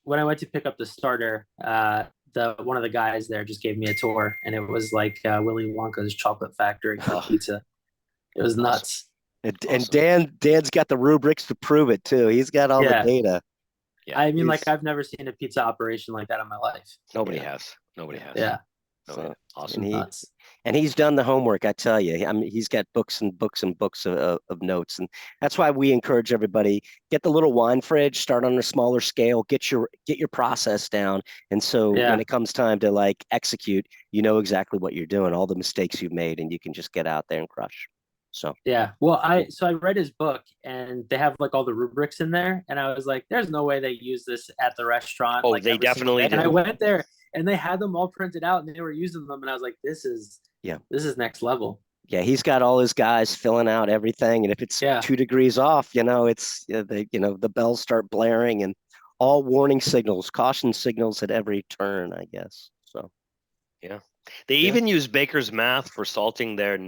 When I went to pick up the starter, the one of the guys there just gave me a tour, and it was like Willy Wonka's chocolate factory for Oh, pizza. It was awesome. nuts. And Awesome. Dan's got the rubrics to prove it too. He's got all the Yeah, data. Yeah. I mean, like I've never seen a pizza operation like that in my life. Nobody Yeah. has. Nobody has. Yeah, Nobody So has. Awesome. and he nuts. and he's done the homework, I tell you. I mean, he's got books and books and books of notes, and that's why we encourage everybody get the little wine fridge, start on a smaller scale, get your process down, and so when Yeah, it comes time to like execute, you know exactly what you're doing, all the mistakes you've made, and you can just get out there and crush. So yeah. Well, I read his book, and they have like all the rubrics in there, and I was like, "There's no way they use this at the restaurant Oh, like they every single definitely day." And I do. went there, and they had them all printed out, and they were using them, and I was like, yeah, this is next level." yeah, he's got all his guys filling out everything, and if it's Yeah, 2 degrees off, it's the bells start blaring and all warning signals, caution signals at every turn, I guess. So Yeah. They yeah. even use baker's math for salting their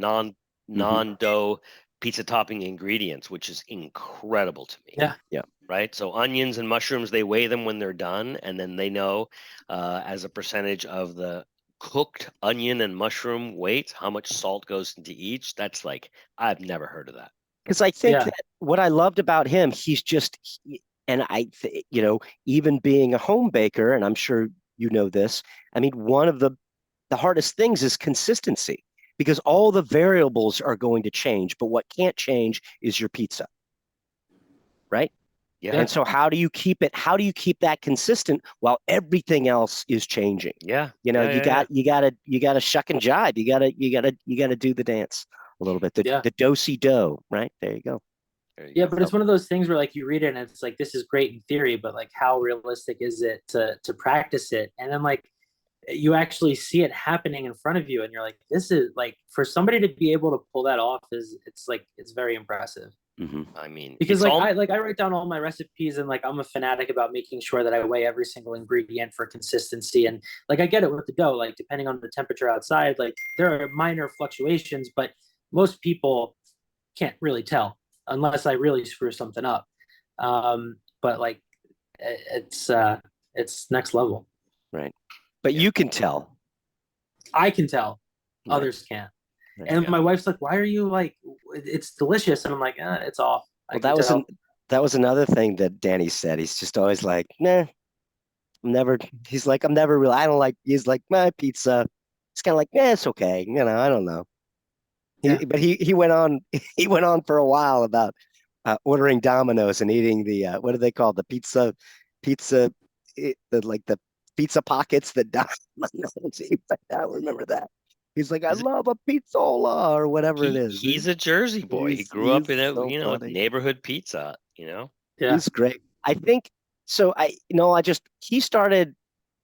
Mhm. non-dough pizza topping ingredients, which is incredible to me. yeah, Yeah. Right? So onions and mushrooms, they weigh them when they're done, and then they know as a percentage of the cooked onion and mushroom weight how much salt goes into each. That's like I've never heard of that. Because I think yeah, that what I loved about him, and even being a home baker, and I'm sure you know this, I mean, one of the hardest things is consistency because all the variables are going to change, but what can't change is your pizza, right? Yeah. And yeah, so how do you keep it? How do you keep that consistent while everything else is changing? Yeah. You know, Yeah. you Yeah. Yeah. got you gotta shuck and jive. You gotta do the dance a little bit. yeah. The do-si do, right? There you go. There you Yeah, go. but it's one of those things where like you read it and it's like this is great in theory, but like how realistic is it to practice it? And then like you actually see it happening in front of you and you're like, this is like for somebody to be able to pull that off it's very impressive. Mm-hmm. I mean, Because it's all I write down all my recipes and like I'm a fanatic about making sure that I weigh every single ingredient for consistency. And like I get it with the dough, like depending on the temperature outside, like there are minor fluctuations, but most people can't really tell unless I really screw something up. But like it's next level. Right. But yeah. you can tell. I can tell, Right. others can't. Right. And Yeah. my wife's like, "Why are you like? It's delicious." And I'm like, "It's off." I Well, can tell. that was another thing that Danny said. He's just always like, nah, I'm never. He's like, I'm never really. I don't like. He's like, my pizza. It's kind of like, yeah, it's okay. I don't know. Yeah. But he went on he went on for a while about ordering Domino's and eating the what do they call the pizza the pizza pockets that Domino's eat. I remember that. He's like, I He's, love a pizzola or whatever it is. he's a Jersey boy. He grew up He's in a so funny. neighborhood pizza. You know. Yeah. He's great. I think so. He started.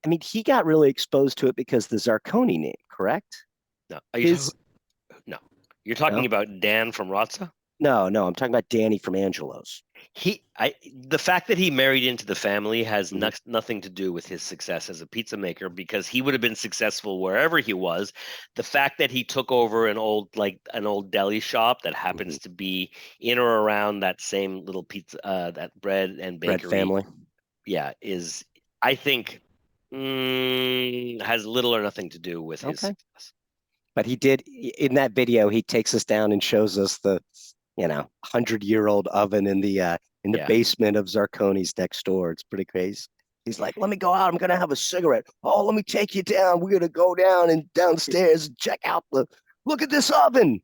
I mean, he got really exposed to it because the Zarconi name, correct? No, no. You're talking No, about Dan from Razza? no. I'm talking about Danny from Angelo's. The fact that he married into the family has Mhm. nothing to do with his success as a pizza maker, because he would have been successful wherever he was. The fact that he took over an old deli shop that happens to be in or around that same little pizza, that bread and Bread bakery, family. yeah, I think has little or nothing to do with his Okay. success. But he did in that video. He takes us down and shows us the 100-year-old oven in the Yeah. basement of Zarconi's next door. It's pretty crazy. He's like, let me go out. I'm gonna have a cigarette. Oh, let me take you down. We're gonna go down and downstairs and check out look at this oven.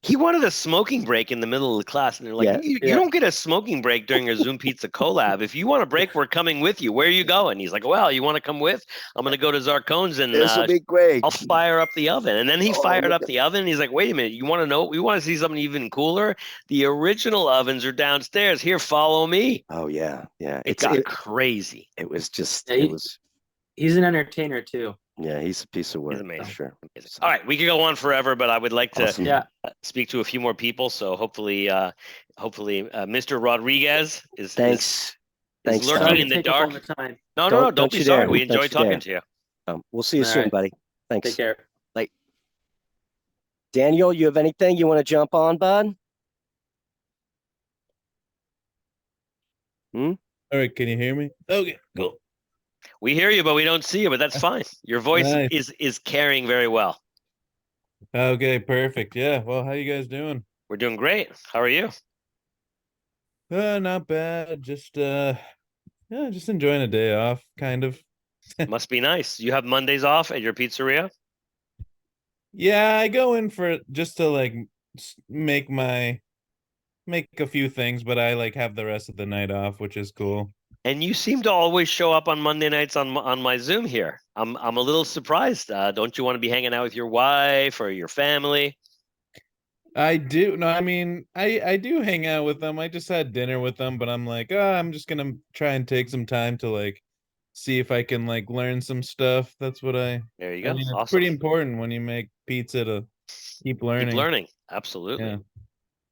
He wanted a smoking break in the middle of the class, and they're like, Yeah. you don't get a smoking break during a Zoom Pizza collab. If you want a break, we're coming with you. Where are you going? He's like, well, you want to come with? I'm going to go to Zarcone's and This will be great. I'll fire up the oven. And then he Oh, fired look up the oven. And he's like, wait a minute. You want to know? We want to see something even cooler? The original ovens are downstairs. Here, follow me. Oh yeah. It got crazy. It was just. Yeah, he's an entertainer too. Yeah, he's a piece of work. He's amazing. For sure. So, all right, we could go on forever, but I would like to Awesome. speak to a few more people. So hopefully, Mr. Rodriguez is Thanks, lurking Sorry to in the take up all dark. the time. No, don't be you sorry. dare. We Don't enjoy you talking dare. to you. We'll see you All soon, right. buddy. Thanks. Take care. Daniel, you have anything you want to jump on, bud? All right, can you hear me? Okay, cool. We hear you, but we don't see you. But that's fine. Your voice Nice. is carrying very well. Okay, perfect. Yeah. Well, how you guys doing? We're doing great. How are you? Not bad. Just just enjoying a day off, kind of. Must be nice. You have Mondays off at your pizzeria? Yeah, I go in for just to like make a few things, but I like have the rest of the night off, which is cool. And you seem to always show up on Monday nights on my Zoom here. I'm a little surprised. Don't you want to be hanging out with your wife or your family? I do. No, I mean, I do hang out with them. I just had dinner with them, but I'm like, I'm just gonna try and take some time to like see if I can like learn some stuff. That's what There you go. mean, it's Awesome. pretty important when you make pizza to keep learning. Keep learning. Absolutely. Yeah.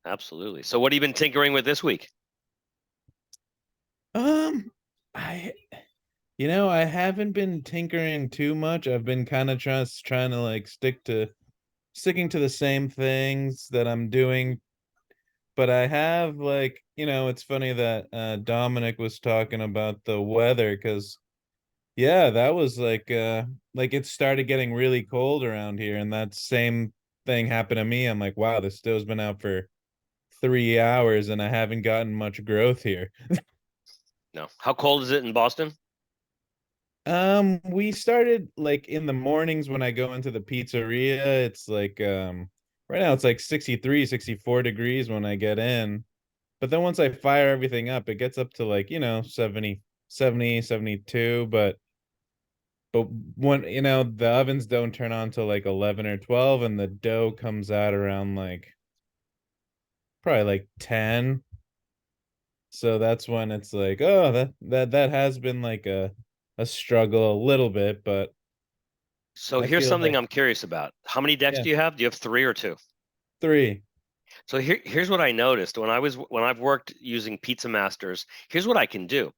Absolutely. So what have you been tinkering with this week? I I haven't been tinkering too much. I've been kind of trying to like sticking to the same things that I'm doing. But I have like, it's funny that Dominic was talking about the weather, because yeah, that was like it started getting really cold around here, and that same thing happened to me. I'm like, wow, this stow's been out for 3 hours and I haven't gotten much growth here. No. How cold is it in Boston? We started like in the mornings when I go into the pizzeria. It's like right now it's like 63, 64 degrees when I get in. But then once I fire everything up, it gets up to like, 70, 72. But when, the ovens don't turn on till like 11 or 12, and the dough comes out around like probably like 10. So that's when it's like, oh, that has been like a struggle a little bit, but So I here's feel something like, I'm curious about. How many decks yeah, do you have? Do you have 3 or 2? 3. So here's what I noticed when I've worked using Pizza Masters. Here's what I can do.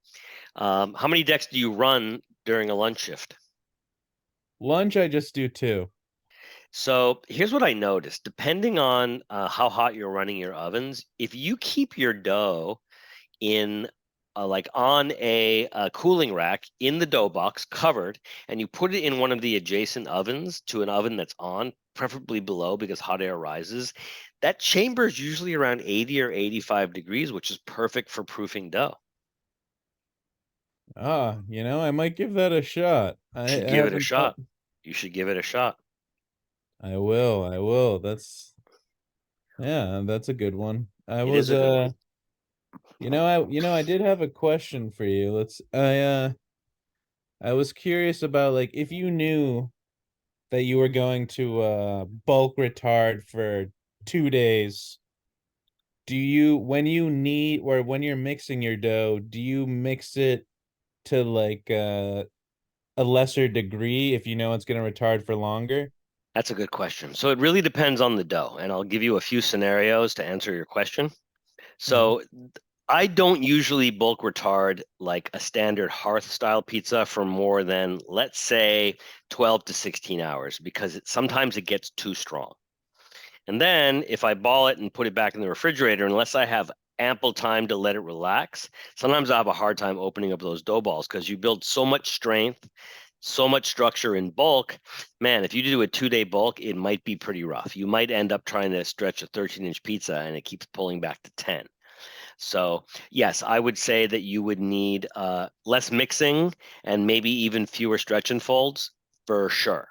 How many decks do you run during a lunch shift? Lunch, I just do 2. So here's what I noticed. Depending on how hot you're running your ovens, if you keep your dough in like on a cooling rack in the dough box covered, and you put it in one of the adjacent ovens to an oven that's on, preferably below because hot air rises, that chamber is usually around 80 or 85 degrees, which is perfect for proofing dough. I might give that a shot. You should give it a shot. You should give it a shot. I will. That's a good one. I It was is a good one. I did have a question for you. I was curious about, like, if you knew that you were going to bulk retard for 2 days, do you, when you need, or when you're mixing your dough, do you mix it to like a lesser degree if you know it's going to retard for longer? That's a good question. So it really depends on the dough, and I'll give you a few scenarios to answer your question. Mhm. So I don't usually bulk retard like a standard hearth style pizza for more than, let's say, 12 to 16 hours, because sometimes it gets too strong. And then if I ball it and put it back in the refrigerator, unless I have ample time to let it relax, sometimes I have a hard time opening up those dough balls because you build so much strength, so much structure in bulk. Man, if you do a 2-day bulk, it might be pretty rough. You might end up trying to stretch a 13-inch pizza and it keeps pulling back to 10. So yes, I would say that you would need less mixing and maybe even fewer stretch and folds for sure.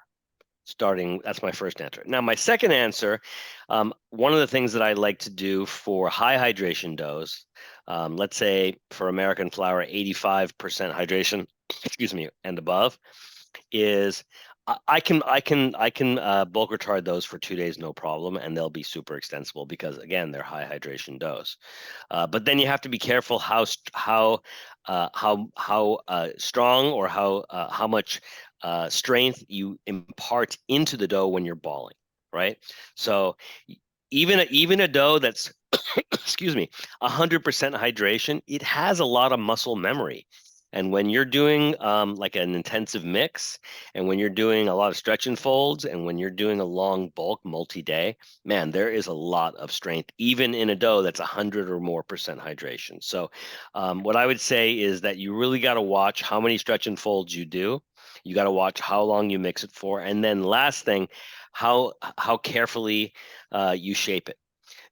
That's my first answer. Now, my second answer, one of the things that I like to do for high hydration doughs, let's say for American flour, 85% hydration, excuse me, and above, is I can bulk retard those for 2 days, no problem, and they'll be super extensible because again they're high hydration doughs. But then you have to be careful how strong or how much strength you impart into the dough when you're balling, right? So even a dough that's excuse me 100% hydration, it has a lot of muscle memory. And when you're doing like an intensive mix, and when you're doing a lot of stretch and folds, and when you're doing a long bulk multi-day, man, there is a lot of strength, even in a dough that's 100 or more percent hydration. So what I would say is that you really got to watch how many stretch and folds you do. You got to watch how long you mix it for. And then last thing, how carefully you shape it,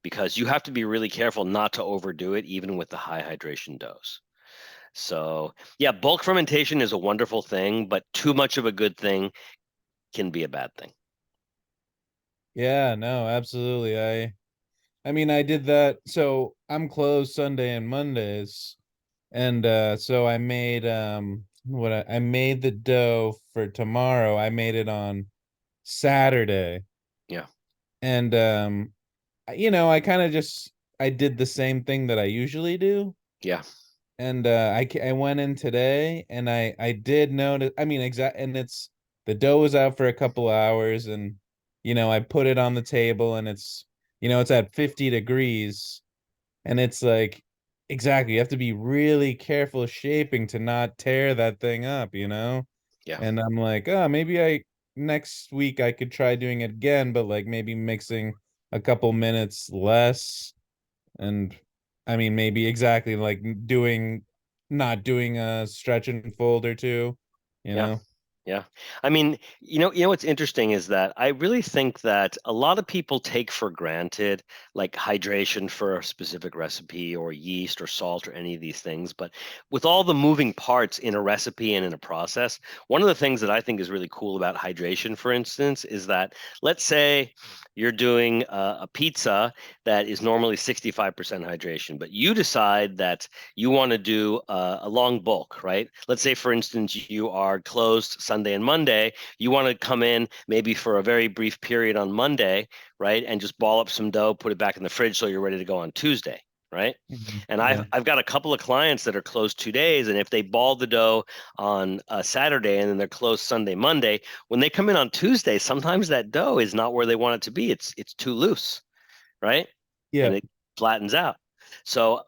because you have to be really careful not to overdo it, even with the high hydration doughs. So yeah, bulk fermentation is a wonderful thing, but too much of a good thing can be a bad thing. Yeah, no, absolutely. I mean, I did that. So I'm closed Sunday and Mondays, and so I made I made the dough for tomorrow. I made it on Saturday, Yeah, and I kind of just, I did the same thing that I usually do. yeah, And I went in today, and I did notice, I mean, and it's, the dough was out for a couple hours, and I put it on the table, and it's at 50 degrees, and it's like, exactly, you have to be really careful shaping to not tear that thing up. yeah. And I'm like, oh, maybe I next week I could try doing it again, but like maybe mixing a couple minutes less. And I mean, maybe exactly like not doing a stretch and fold or two, you Yeah. know? Yeah. I mean, what's interesting is that I really think that a lot of people take for granted like hydration for a specific recipe, or yeast or salt or any of these things. But with all the moving parts in a recipe and in a process, one of the things that I think is really cool about hydration, for instance, is that, let's say you're doing a pizza that is normally 65% hydration, but you decide that you want to do a long bulk, right? Let's say, for instance, you are closed Sunday and Monday. You want to come in maybe for a very brief period on Monday, right? And just ball up some dough, put it back in the fridge so you're ready to go on Tuesday, right? And I've Yeah. I've got a couple of clients that are closed 2 days, and if they ball the dough on Saturday and then they're closed Sunday, Monday, when they come in on Tuesday, sometimes that dough is not where they want it to be. It's too loose, right? Yeah. And it flattens out. So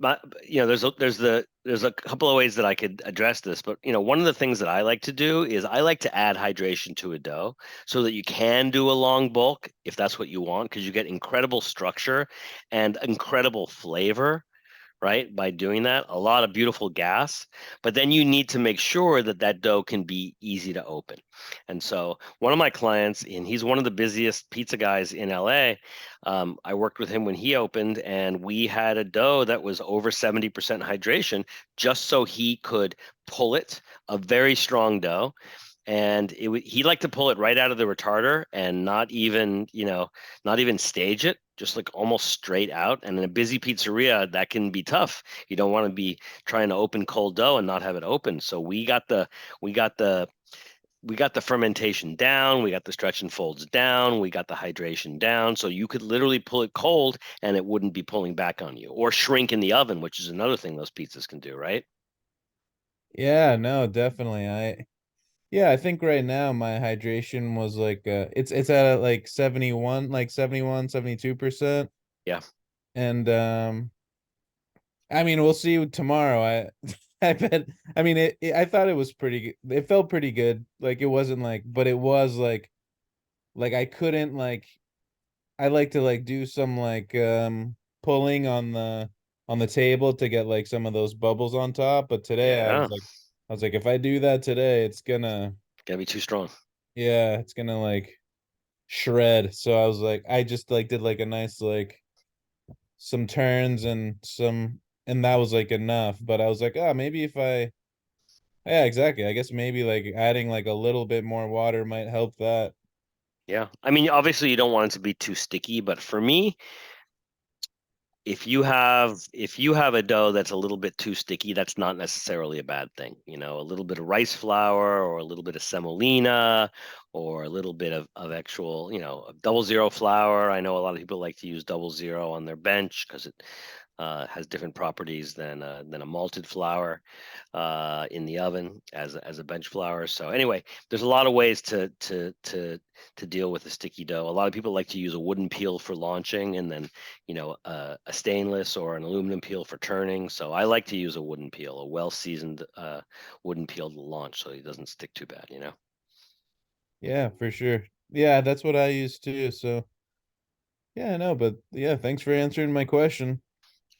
there's a couple of ways that I could address this, but one of the things that I like to do is I like to add hydration to a dough so that you can do a long bulk if that's what you want, because you get incredible structure and incredible flavor, right? By doing that, a lot of beautiful gas, but then you need to make sure that that dough can be easy to open. And so one of my clients, and he's one of the busiest pizza guys in LA, I worked with him when he opened, and we had a dough that was over 70% hydration just so he could pull it, a very strong dough. and he liked to pull it right out of the retarder and not even, not even stage it, just like almost straight out. And in a busy pizzeria, that can be tough. You don't want to be trying to open cold dough and not have it open. So we got the fermentation down, we got the stretch and folds down, we got the hydration down, so you could literally pull it cold and it wouldn't be pulling back on you, or shrink in the oven, which is another thing those pizzas can do, right? Yeah, no, definitely. Yeah, I think right now my hydration was like it's at like 71, like 71, 72%. Yeah. And I mean, we'll see tomorrow. I bet, I mean I thought it was it felt pretty good. Like it wasn't like, but it was like I couldn't like, I like to like do some like pulling on the table to get like some of those bubbles on top, but today Yeah, I was like if I do that today, it's gonna, gotta be too strong. yeah, it's gonna like shred. So I was like, I just like did like a nice like some turns and some, and that was like enough. But I was like, oh, maybe if I, yeah, exactly. I guess maybe like adding like a little bit more water might help that. Yeah, I mean, obviously you don't want it to be too sticky, but for me, if you have a dough that's a little bit too sticky, that's not necessarily a bad thing. A little bit of rice flour or a little bit of semolina or a little bit of actual, of 00 flour. I know a lot of people like to use 00 on their bench because it has different properties than a malted flour in the oven as a bench flour. So anyway, there's a lot of ways to deal with a sticky dough. A lot of people like to use a wooden peel for launching, and then a stainless or an aluminum peel for turning. So I like to use a wooden peel, a well seasoned wooden peel to launch, so it doesn't stick too bad. Yeah, for sure. Yeah, that's what I use too. So yeah, no, but yeah, thanks for answering my question.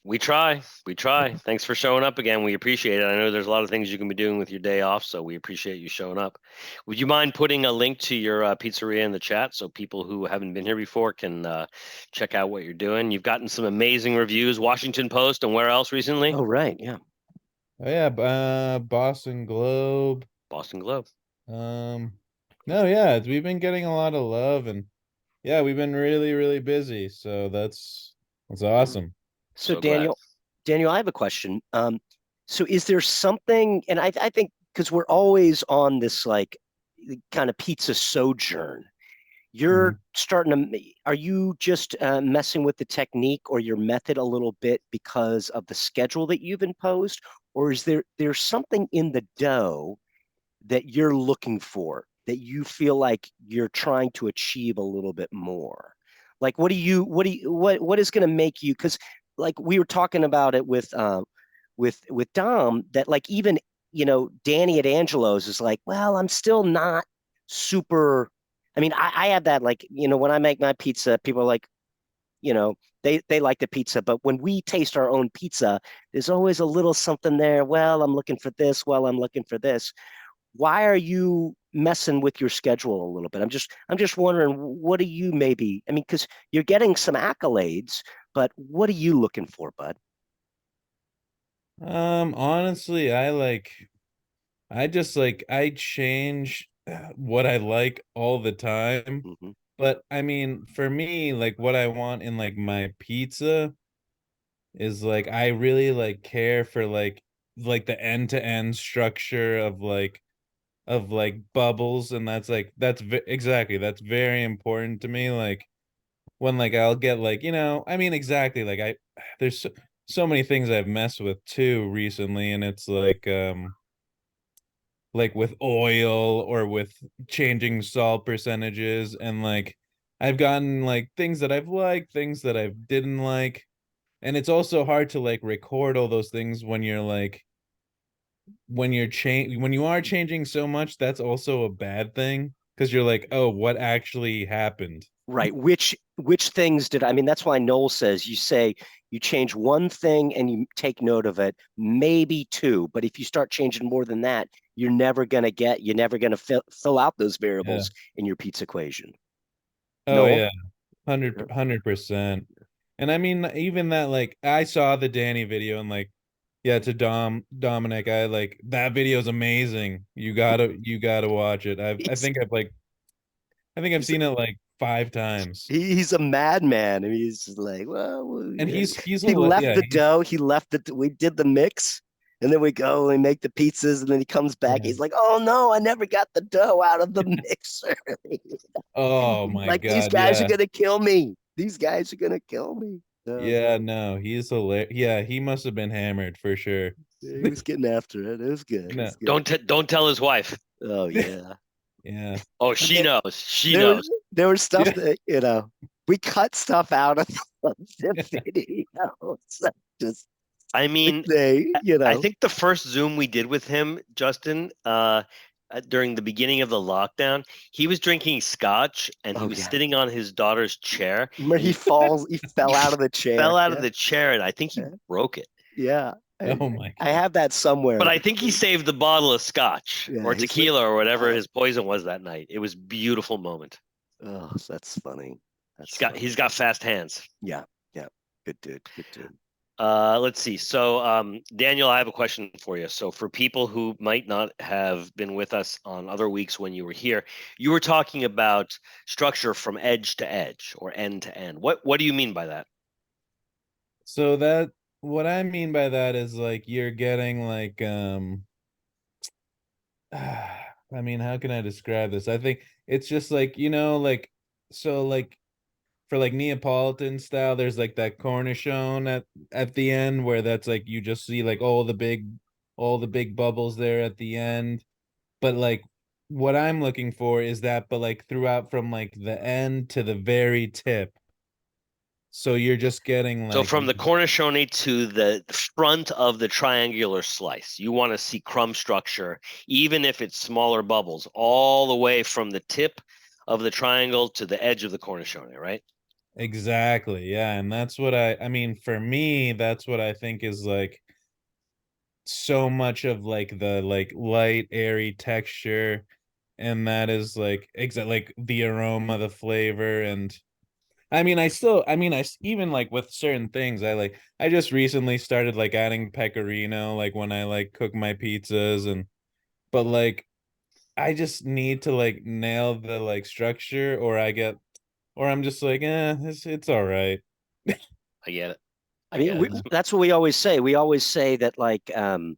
We try. We try. Thanks for showing up again. We appreciate it. I know there's a lot of things you can be doing with your day off, so we appreciate you showing up. Would you mind putting a link to your pizzeria in the chat so people who haven't been here before can check out what you're doing? You've gotten some amazing reviews, Washington Post, and where else recently? Oh, right. Yeah. Oh yeah, Boston Globe. Boston Globe. No, yeah, we've been getting a lot of love, and yeah, we've been really, really busy. So that's awesome. So So glad. Daniel, I have a question. So is there something, and I think because we're always on this like kind of pizza sojourn, you're Mhm. starting to, are you just messing with the technique or your method a little bit because of the schedule that you've imposed, or is there's something in the dough that you're looking for that you feel like you're trying to achieve a little bit more? Like, what is going to make you? Because like we were talking about it with Dom, that like even Danny at Angelo's is like, well, I'm still not super. I mean, I have that like when I make my pizza, people are like, you know, they like the pizza, but when we taste our own pizza, there's always a little something there. Well, I'm looking for this. Well, I'm looking for this. Why are you messing with your schedule a little bit? I'm just wondering, what are you maybe? I mean, because you're getting some accolades, but what are you looking for, bud? Honestly, I just like I change what I like all the time. Hmm. But I mean, for me, like what I want in like my pizza is like I really like care for like the end-to-end structure of like bubbles, and exactly, that's very important to me. Like when like I'll get like, I mean, exactly, like there's so many things I've messed with too recently, and it's like with oil or with changing salt percentages, and like I've gotten like things that I've liked, things that I didn't like. And it's also hard to like record all those things when you're like when you are changing so much. That's also a bad thing because you're like, oh, what actually happened? Right. Which things did I mean? That's why Noel says you say you change one thing and you take note of it, maybe two, but if you start changing more than that, you're never gonna fill out those Yeah. variables in your pizza equation. Oh Noel? yeah. 100%. And I mean, even that, like I saw the Danny video, and like, yeah, to Dominic, I like that video is amazing. You gotta watch it. I think I've He's seen it like 5 times. he's a madman. I mean, he's just like, well, And yeah. he's He left yeah, the dough. He left the. We did the mix, and then we go and make the pizzas, and then he comes back. yeah. He's like, oh no, I never got the dough out of the mixer. Oh my Like these God, guys are yeah. gonna kill me. These guys are gonna kill me. Yeah, no, he's hilarious. Yeah, he must have been hammered for sure. He was getting after it. It was good. It No. was good. Don't tell his wife. Oh yeah. Yeah. Oh, But she knows. She there knows. there was stuff Yeah. that we cut stuff out of the video. So just I mean, they I think the first Zoom we did with him, Justin, during the beginning of the lockdown, he was drinking scotch and he Oh, was yeah. sitting on his daughter's chair. where he fell out of the chair. Fell out of Yeah. the chair, and I think he Yeah. broke it. Yeah. Oh my I have that somewhere. But I think he saved the bottle of scotch Yeah, or he's like, tequila or whatever his poison was that night. It was a beautiful moment. Oh, that's funny. That's He's got fast hands. yeah, yeah. Good dude. Good dude. Let's see. So, Daniel, I have a question for you. So, for people who might not have been with us on other weeks when you were here, you were talking about structure from edge to edge or end to end. What do you mean by that? So that what I mean by that is like you're getting like I mean, how can I describe this? I think it's just like, like so like for like Neapolitan style, there's like that cornichon at the end where that's like you just see like all the big bubbles there at the end. But like what I'm looking for is that, but like throughout from like the end to the very tip. So you're just getting So like from the cornichone to the front of the triangular slice, you want to see crumb structure, even if it's smaller bubbles, all the way from the tip of the triangle to the edge of the cornichone, right? exactly, yeah. And that's what I mean, for me, that's what I think is like so much of like the like light, airy texture. And that is like like the aroma, the flavor, and I mean, even like with certain things, I just recently started like adding pecorino, like when I like cook my pizzas but like, I just need to like nail the like structure or I'm just like, it's all right. I get it. I mean, get it. that's what we always say. We always say that like when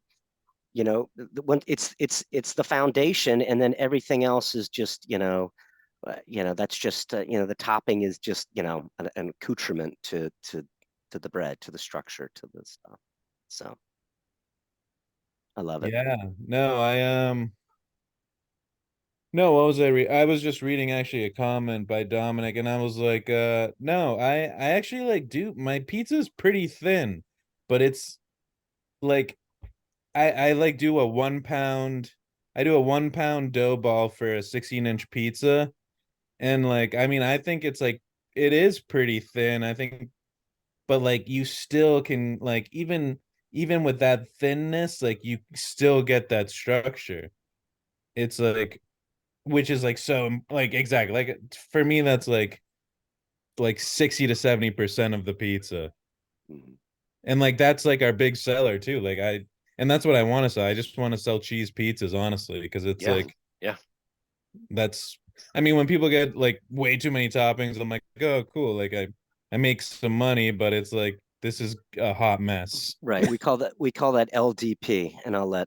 it's the foundation, and then everything else is just that's just the topping is just an accoutrement to the bread, to the structure, to the stuff. So I love it. Yeah, no, no, what was I was just reading actually a comment by Dominic and I was like, no, I actually like do my pizza's pretty thin, but it's like I like do a 1 pound I do a 1 pound dough ball for a 16-inch pizza. And like, I mean, I think it's like it is pretty thin. I think, but like you still can like even with that thinness, like you still get that structure. It's like which is like so like exactly like for me that's like 60 to 70% of the pizza. Mhm. And like that's like our big seller too. Like and that's what I want to sell. I just want to sell cheese pizzas, honestly, because it's Yeah. like Yeah. that's I mean when people get like way too many toppings, I'm like, oh cool, like I make some money, but it's like this is a hot mess. Right. We call that LDP, and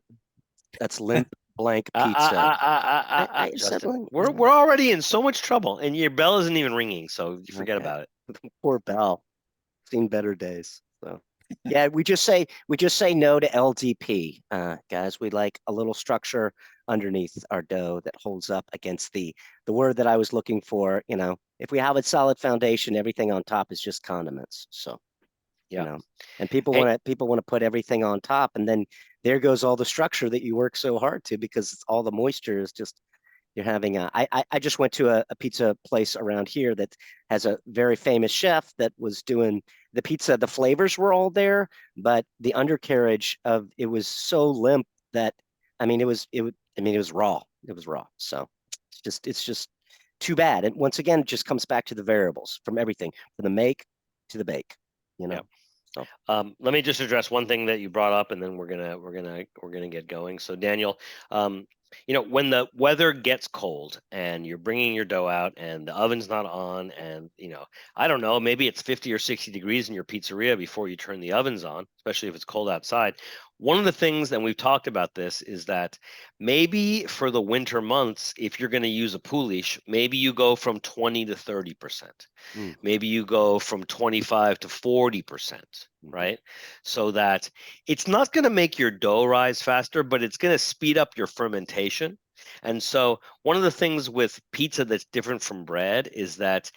that's limp blank pizza. I said, Justin, we're already in so much trouble, and your bell isn't even ringing, so you forget okay. about it. Poor Bell. Seen better days. So yeah, we just say no to LDP, guys. We like a little structure underneath our dough that holds up against the word that I was looking for. If we have a solid foundation, everything on top is just condiments. So Yeah. and people Hey, want to put everything on top, and then there goes all the structure that you work so hard to, because it's all the moisture is just you're having I just went to a pizza place around here that has a very famous chef that was doing the pizza. The flavors were all there, but the undercarriage of it was so limp that it was raw. It was raw. So it's just too bad. And once again, it just comes back to the variables from everything, from the make to the bake. yeah. Let me just address one thing that you brought up, and then we're gonna get going. So Daniel, when the weather gets cold and you're bringing your dough out and the oven's not on, and I don't know, maybe it's 50 or 60 degrees in your pizzeria before you turn the ovens on, especially if it's cold outside. One of the things, and we've talked about this, is that maybe for the winter months, if you're going to use a pouliche, maybe you go from 20 to 30%. Maybe you go from 25 to 40%, right? So that it's not going to make your dough rise faster, but it's going to speed up your fermentation. And so one of the things with pizza that's different from bread is that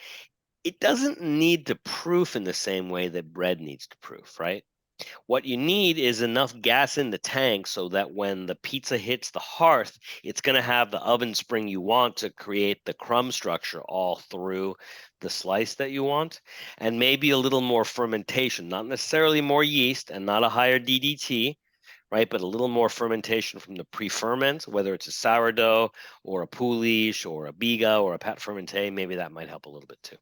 it doesn't need to proof in the same way that bread needs to proof, right? What you need is enough gas in the tank so that when the pizza hits the hearth, it's going to have the oven spring you want to create the crumb structure all through the slice that you want, and maybe a little more fermentation, not necessarily more yeast and not a higher DDT, right? But a little more fermentation from the pre-ferment, whether it's a sourdough or a pouliche or a biga or a pâte fermentée, maybe that might help a little bit too.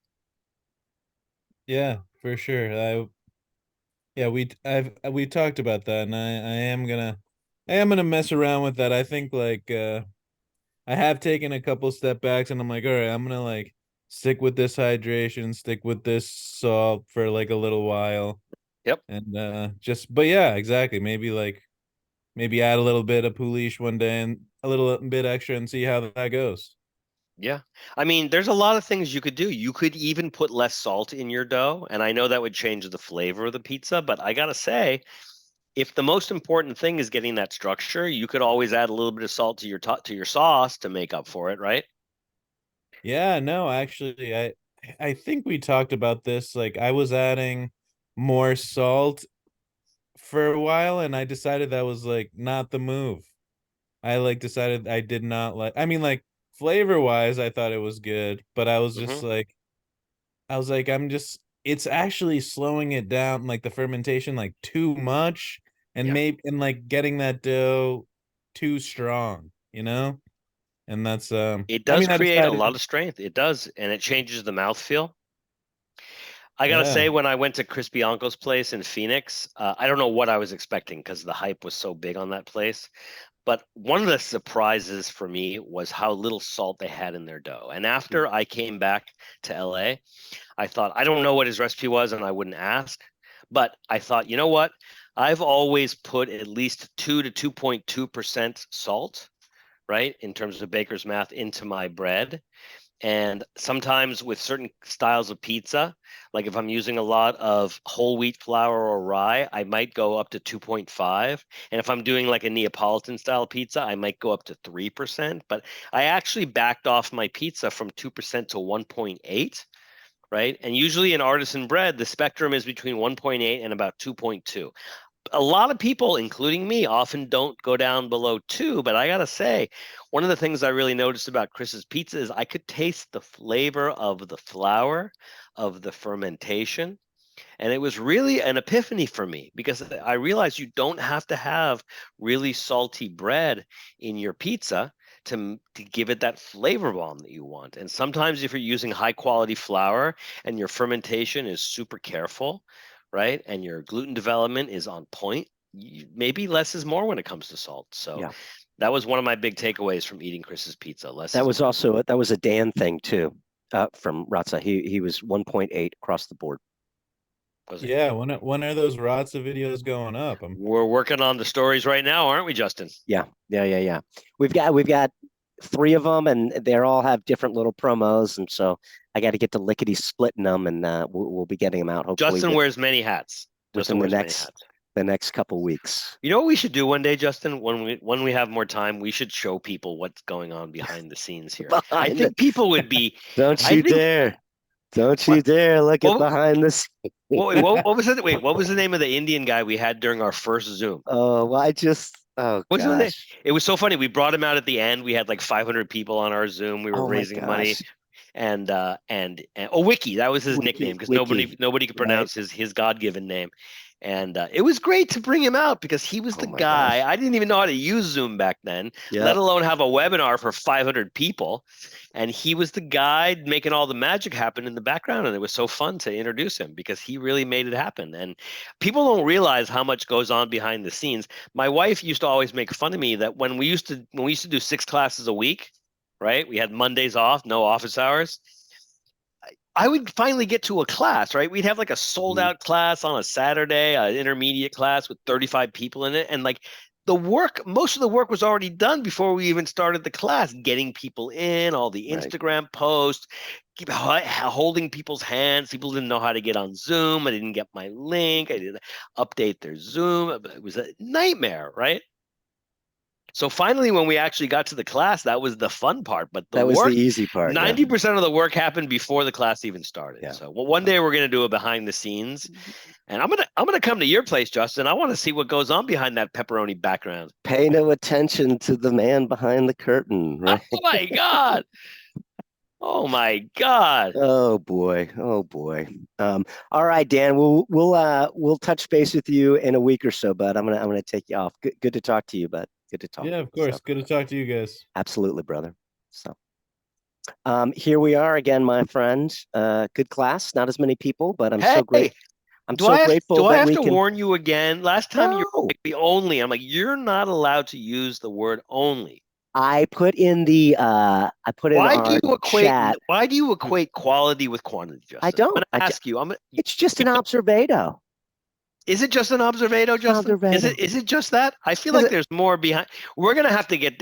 Yeah, for sure. Yeah, we talked about that, and I am gonna mess around with that. I think like I have taken a couple step backs, and I'm like, all right, I'm gonna like stick with this hydration, stick with this salt for like a little while. Yep. And but yeah, exactly. Maybe add a little bit of pouliche one day and a little bit extra and see how that goes. Yeah. I mean, there's a lot of things you could do. You could even put less salt in your dough, and I know that would change the flavor of the pizza, but I gotta say, if the most important thing is getting that structure, you could always add a little bit of salt to your sauce to make up for it, right? Yeah, no, actually, I think we talked about this. Like I was adding more salt for a while, and I decided that was like not the move. I like decided I did not like. I mean, like flavor wise, I thought it was good, but I was just Hmm. like, I'm just. It's actually slowing it down, like the fermentation, like too much, and Yeah. like getting that dough too strong, And that's It I does mean, I create a decided, lot of strength. It does, and it changes the mouthfeel. I gotta yeah. say, when I went to Chris Bianco's place in Phoenix, I don't know what I was expecting because the hype was so big on that place. But one of the surprises for me was how little salt they had in their dough. And after I came back to LA, I thought, I don't know what his recipe was and I wouldn't ask. But I thought, you know what? I've always put at least 2 to 2.2% salt, right, in terms of baker's math into my bread. And sometimes with certain styles of pizza, like if I'm using a lot of whole wheat flour or rye, I might go up to 2.5. And if I'm doing like a Neapolitan style pizza, I might go up to 3%. But I actually backed off my pizza from 2% to 1.8, right? And usually in artisan bread, the spectrum is between 1.8 and about 2.2. A lot of people, including me, often don't go down below 2, but I gotta say, one of the things I really noticed about Chris's pizza is I could taste the flavor of the flour, of the fermentation, and it was really an epiphany for me because I realized you don't have to have really salty bread in your pizza to give it that flavor bomb that you want. And sometimes if you're using high quality flour and your fermentation is super careful, right, and your gluten development is on point, maybe less is more when it comes to salt. So Yeah. that was one of my big takeaways from eating Chris's pizza. Less That is was more. also that was a Dan thing too, from Razza. He was 1.8 across the board. Was it? Yeah, when are those Razza videos going up? We're working on the stories right now, aren't we, Justin? Yeah. We've got 3 of them, and they all have different little promos, and so I got to get to lickety splitting them, and we'll be getting them out hopefully Justin wears many hats. within Justin wears many hats. the next couple weeks. You know what we should do one day, Justin? When we have more time, we should show people what's going on behind the scenes here. I think people would be. Don't I you think dare! Don't you what? dare look at What, behind this. what was it? Wait, what was the name of the Indian guy we had during our first Zoom? Oh, well, oh What's the name? gosh. It was so funny. We brought him out at the end. We had like 500 people on our Zoom. We were Oh my raising money, gosh. and oh, Wiki, that was his nickname because Wiki, nobody could right? pronounce his God-given name. And it was great to bring him out because he was Oh the my guy. gosh. I didn't even know how to use Zoom back then, Yeah. let alone have a webinar for 500 people. And he was the guy making all the magic happen in the background. And it was so fun to introduce him because he really made it happen. And people don't realize how much goes on behind the scenes. My wife used to always make fun of me that when we used to do 6 classes a week, right? We had Mondays off, no office hours. I would finally get to a class, right? We'd have like a sold out class on a Saturday, an intermediate class with 35 people in it. And like most of the work was already done before we even started the class, getting people in, all the Instagram posts, holding people's hands. People didn't know how to get on Zoom. I didn't get my link. I didn't update their Zoom. It was a nightmare, right? So finally, when we actually got to the class, that was the fun part. But that was the easy part. 90% of the work happened before the class even started. Yeah. So one day we're gonna do a behind the scenes, and I'm gonna come to your place, Justin. I want to see what goes on behind that pepperoni background. Pay no attention to the man behind the curtain, right? Oh my god! Oh my god! Oh boy! Oh boy! All right, Dan. We'll touch base with you in a week or so, bud. I'm gonna take you off. Good to talk to you, bud. Good to talk. Yeah, of course. So, Good to talk to you guys. absolutely, brother. So, here we are again, my friend. Good class. Not as many people, but I'm so great. I'm so grateful. Do I have we to can... warn you again? Last time you were No. like the only. I'm like, you're not allowed to use the word only. I put in the chat. Why do you equate quality with quantity, Justin? I don't. I'm gonna ask you. It's just an observado. Is it just an observado, Justin? Is it just that? I feel like there's more behind. We're gonna have to get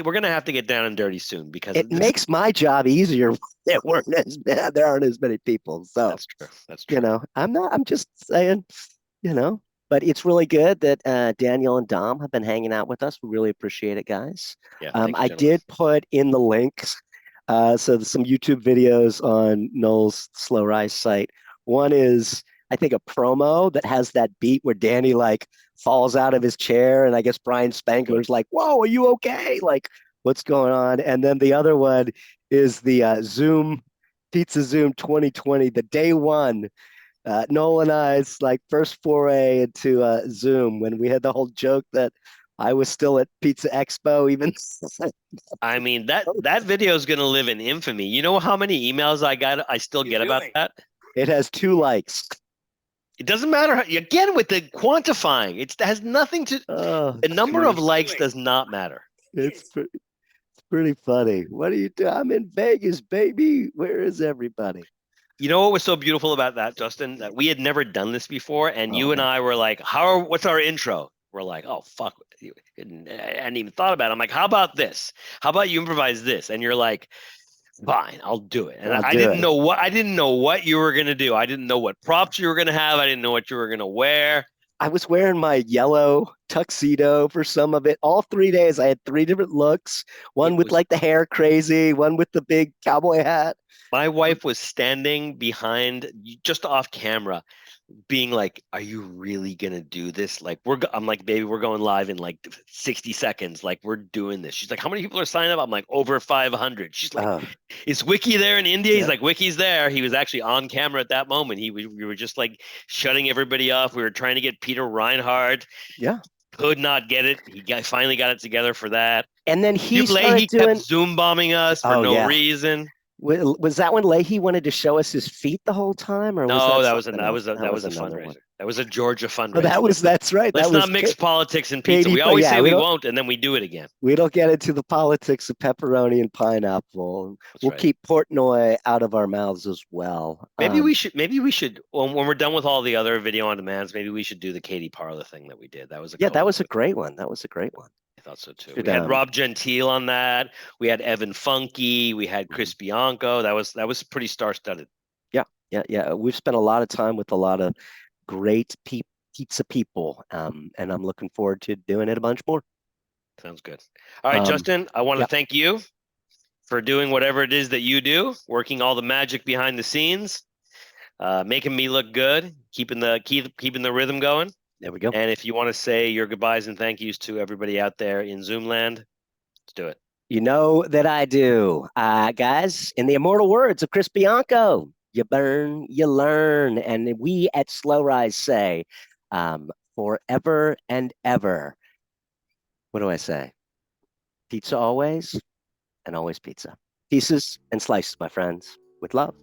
down and dirty soon because it makes my job easier. There aren't as many people. So that's true. That's true. You know, I'm just saying, you know. But it's really good that Daniel and Dom have been hanging out with us. We really appreciate it, guys. Yeah, I did put in the links. So there's some YouTube videos on Noel's Slow Rise site. One is, I think, a promo that has that beat where Danny like falls out of his chair, and I guess Brian Spangler's like, "Whoa, are you okay? Like, what's going on?" And then the other one is the Zoom Pizza Zoom 2020, the day one. Noel and I's like first foray into Zoom when we had the whole joke that I was still at Pizza Expo. Even I mean that video is gonna live in infamy. You know how many emails I still get about that? It has 2 likes. It doesn't matter how, again with the quantifying. It has nothing to. The number of likes does not matter. It's pretty funny. What do you do? I'm in Vegas, baby. Where is everybody? You know what was so beautiful about that, Justin? That we had never done this before, and you and I were like, what's our intro? We're like, oh, fuck. I hadn't even thought about it. I'm like, how about this? How about you improvise this? And you're like, fine, I'll do it. And I didn't know what you were going to do. I didn't know what props you were going to have. I didn't know what you were going to wear. I was wearing my yellow tuxedo for some of it. All 3 days, I had 3 different looks. One with like the hair crazy, one with the big cowboy hat. My wife was standing behind, just off camera, being like, "Are you really gonna do this?" Like, I'm like, "Baby, we're going live in like 60 seconds. Like, we're doing this." She's like, "How many people are signing up?" I'm like, "Over 500." She's like, "Is Wiki there in India?" He's like, "Wiki's there." He was actually on camera at that moment. We were just like shutting everybody off. We were trying to get Peter Reinhardt. Yeah. Could not get it. He finally got it together for that. And then he kept Zoom bombing us for no reason. Was that when Leahy wanted to show us his feet the whole time, or no? That was a fundraiser. One. That was a Georgia fundraiser. That's right. Let's not mix politics and pizza. We always say we won't, and then we do it again. We don't get into the politics of pepperoni and pineapple. We'll keep Portnoy out of our mouths as well. Maybe we should. When we're done with all the other video on demands, maybe we should do the Katie Parla thing that we did. That was a great one. That was a great one. I thought so too. We had Rob Gentile on that. We had Evan Funky. We had Chris Bianco. That was pretty star-studded. Yeah. We've spent a lot of time with a lot of great pizza people, and I'm looking forward to doing it a bunch more. Sounds good. All right, Justin, I want to thank you for doing whatever it is that you do, working all the magic behind the scenes, making me look good, keeping the rhythm going. There we go. And if you want to say your goodbyes and thank yous to everybody out there in Zoom land, let's do it. You know that I do. Guys, in the immortal words of Chris Bianco, you burn, you learn. And we at Slow Rise say, forever and ever. What do I say? Pizza always, and always pizza. Pieces and slices, my friends, with love.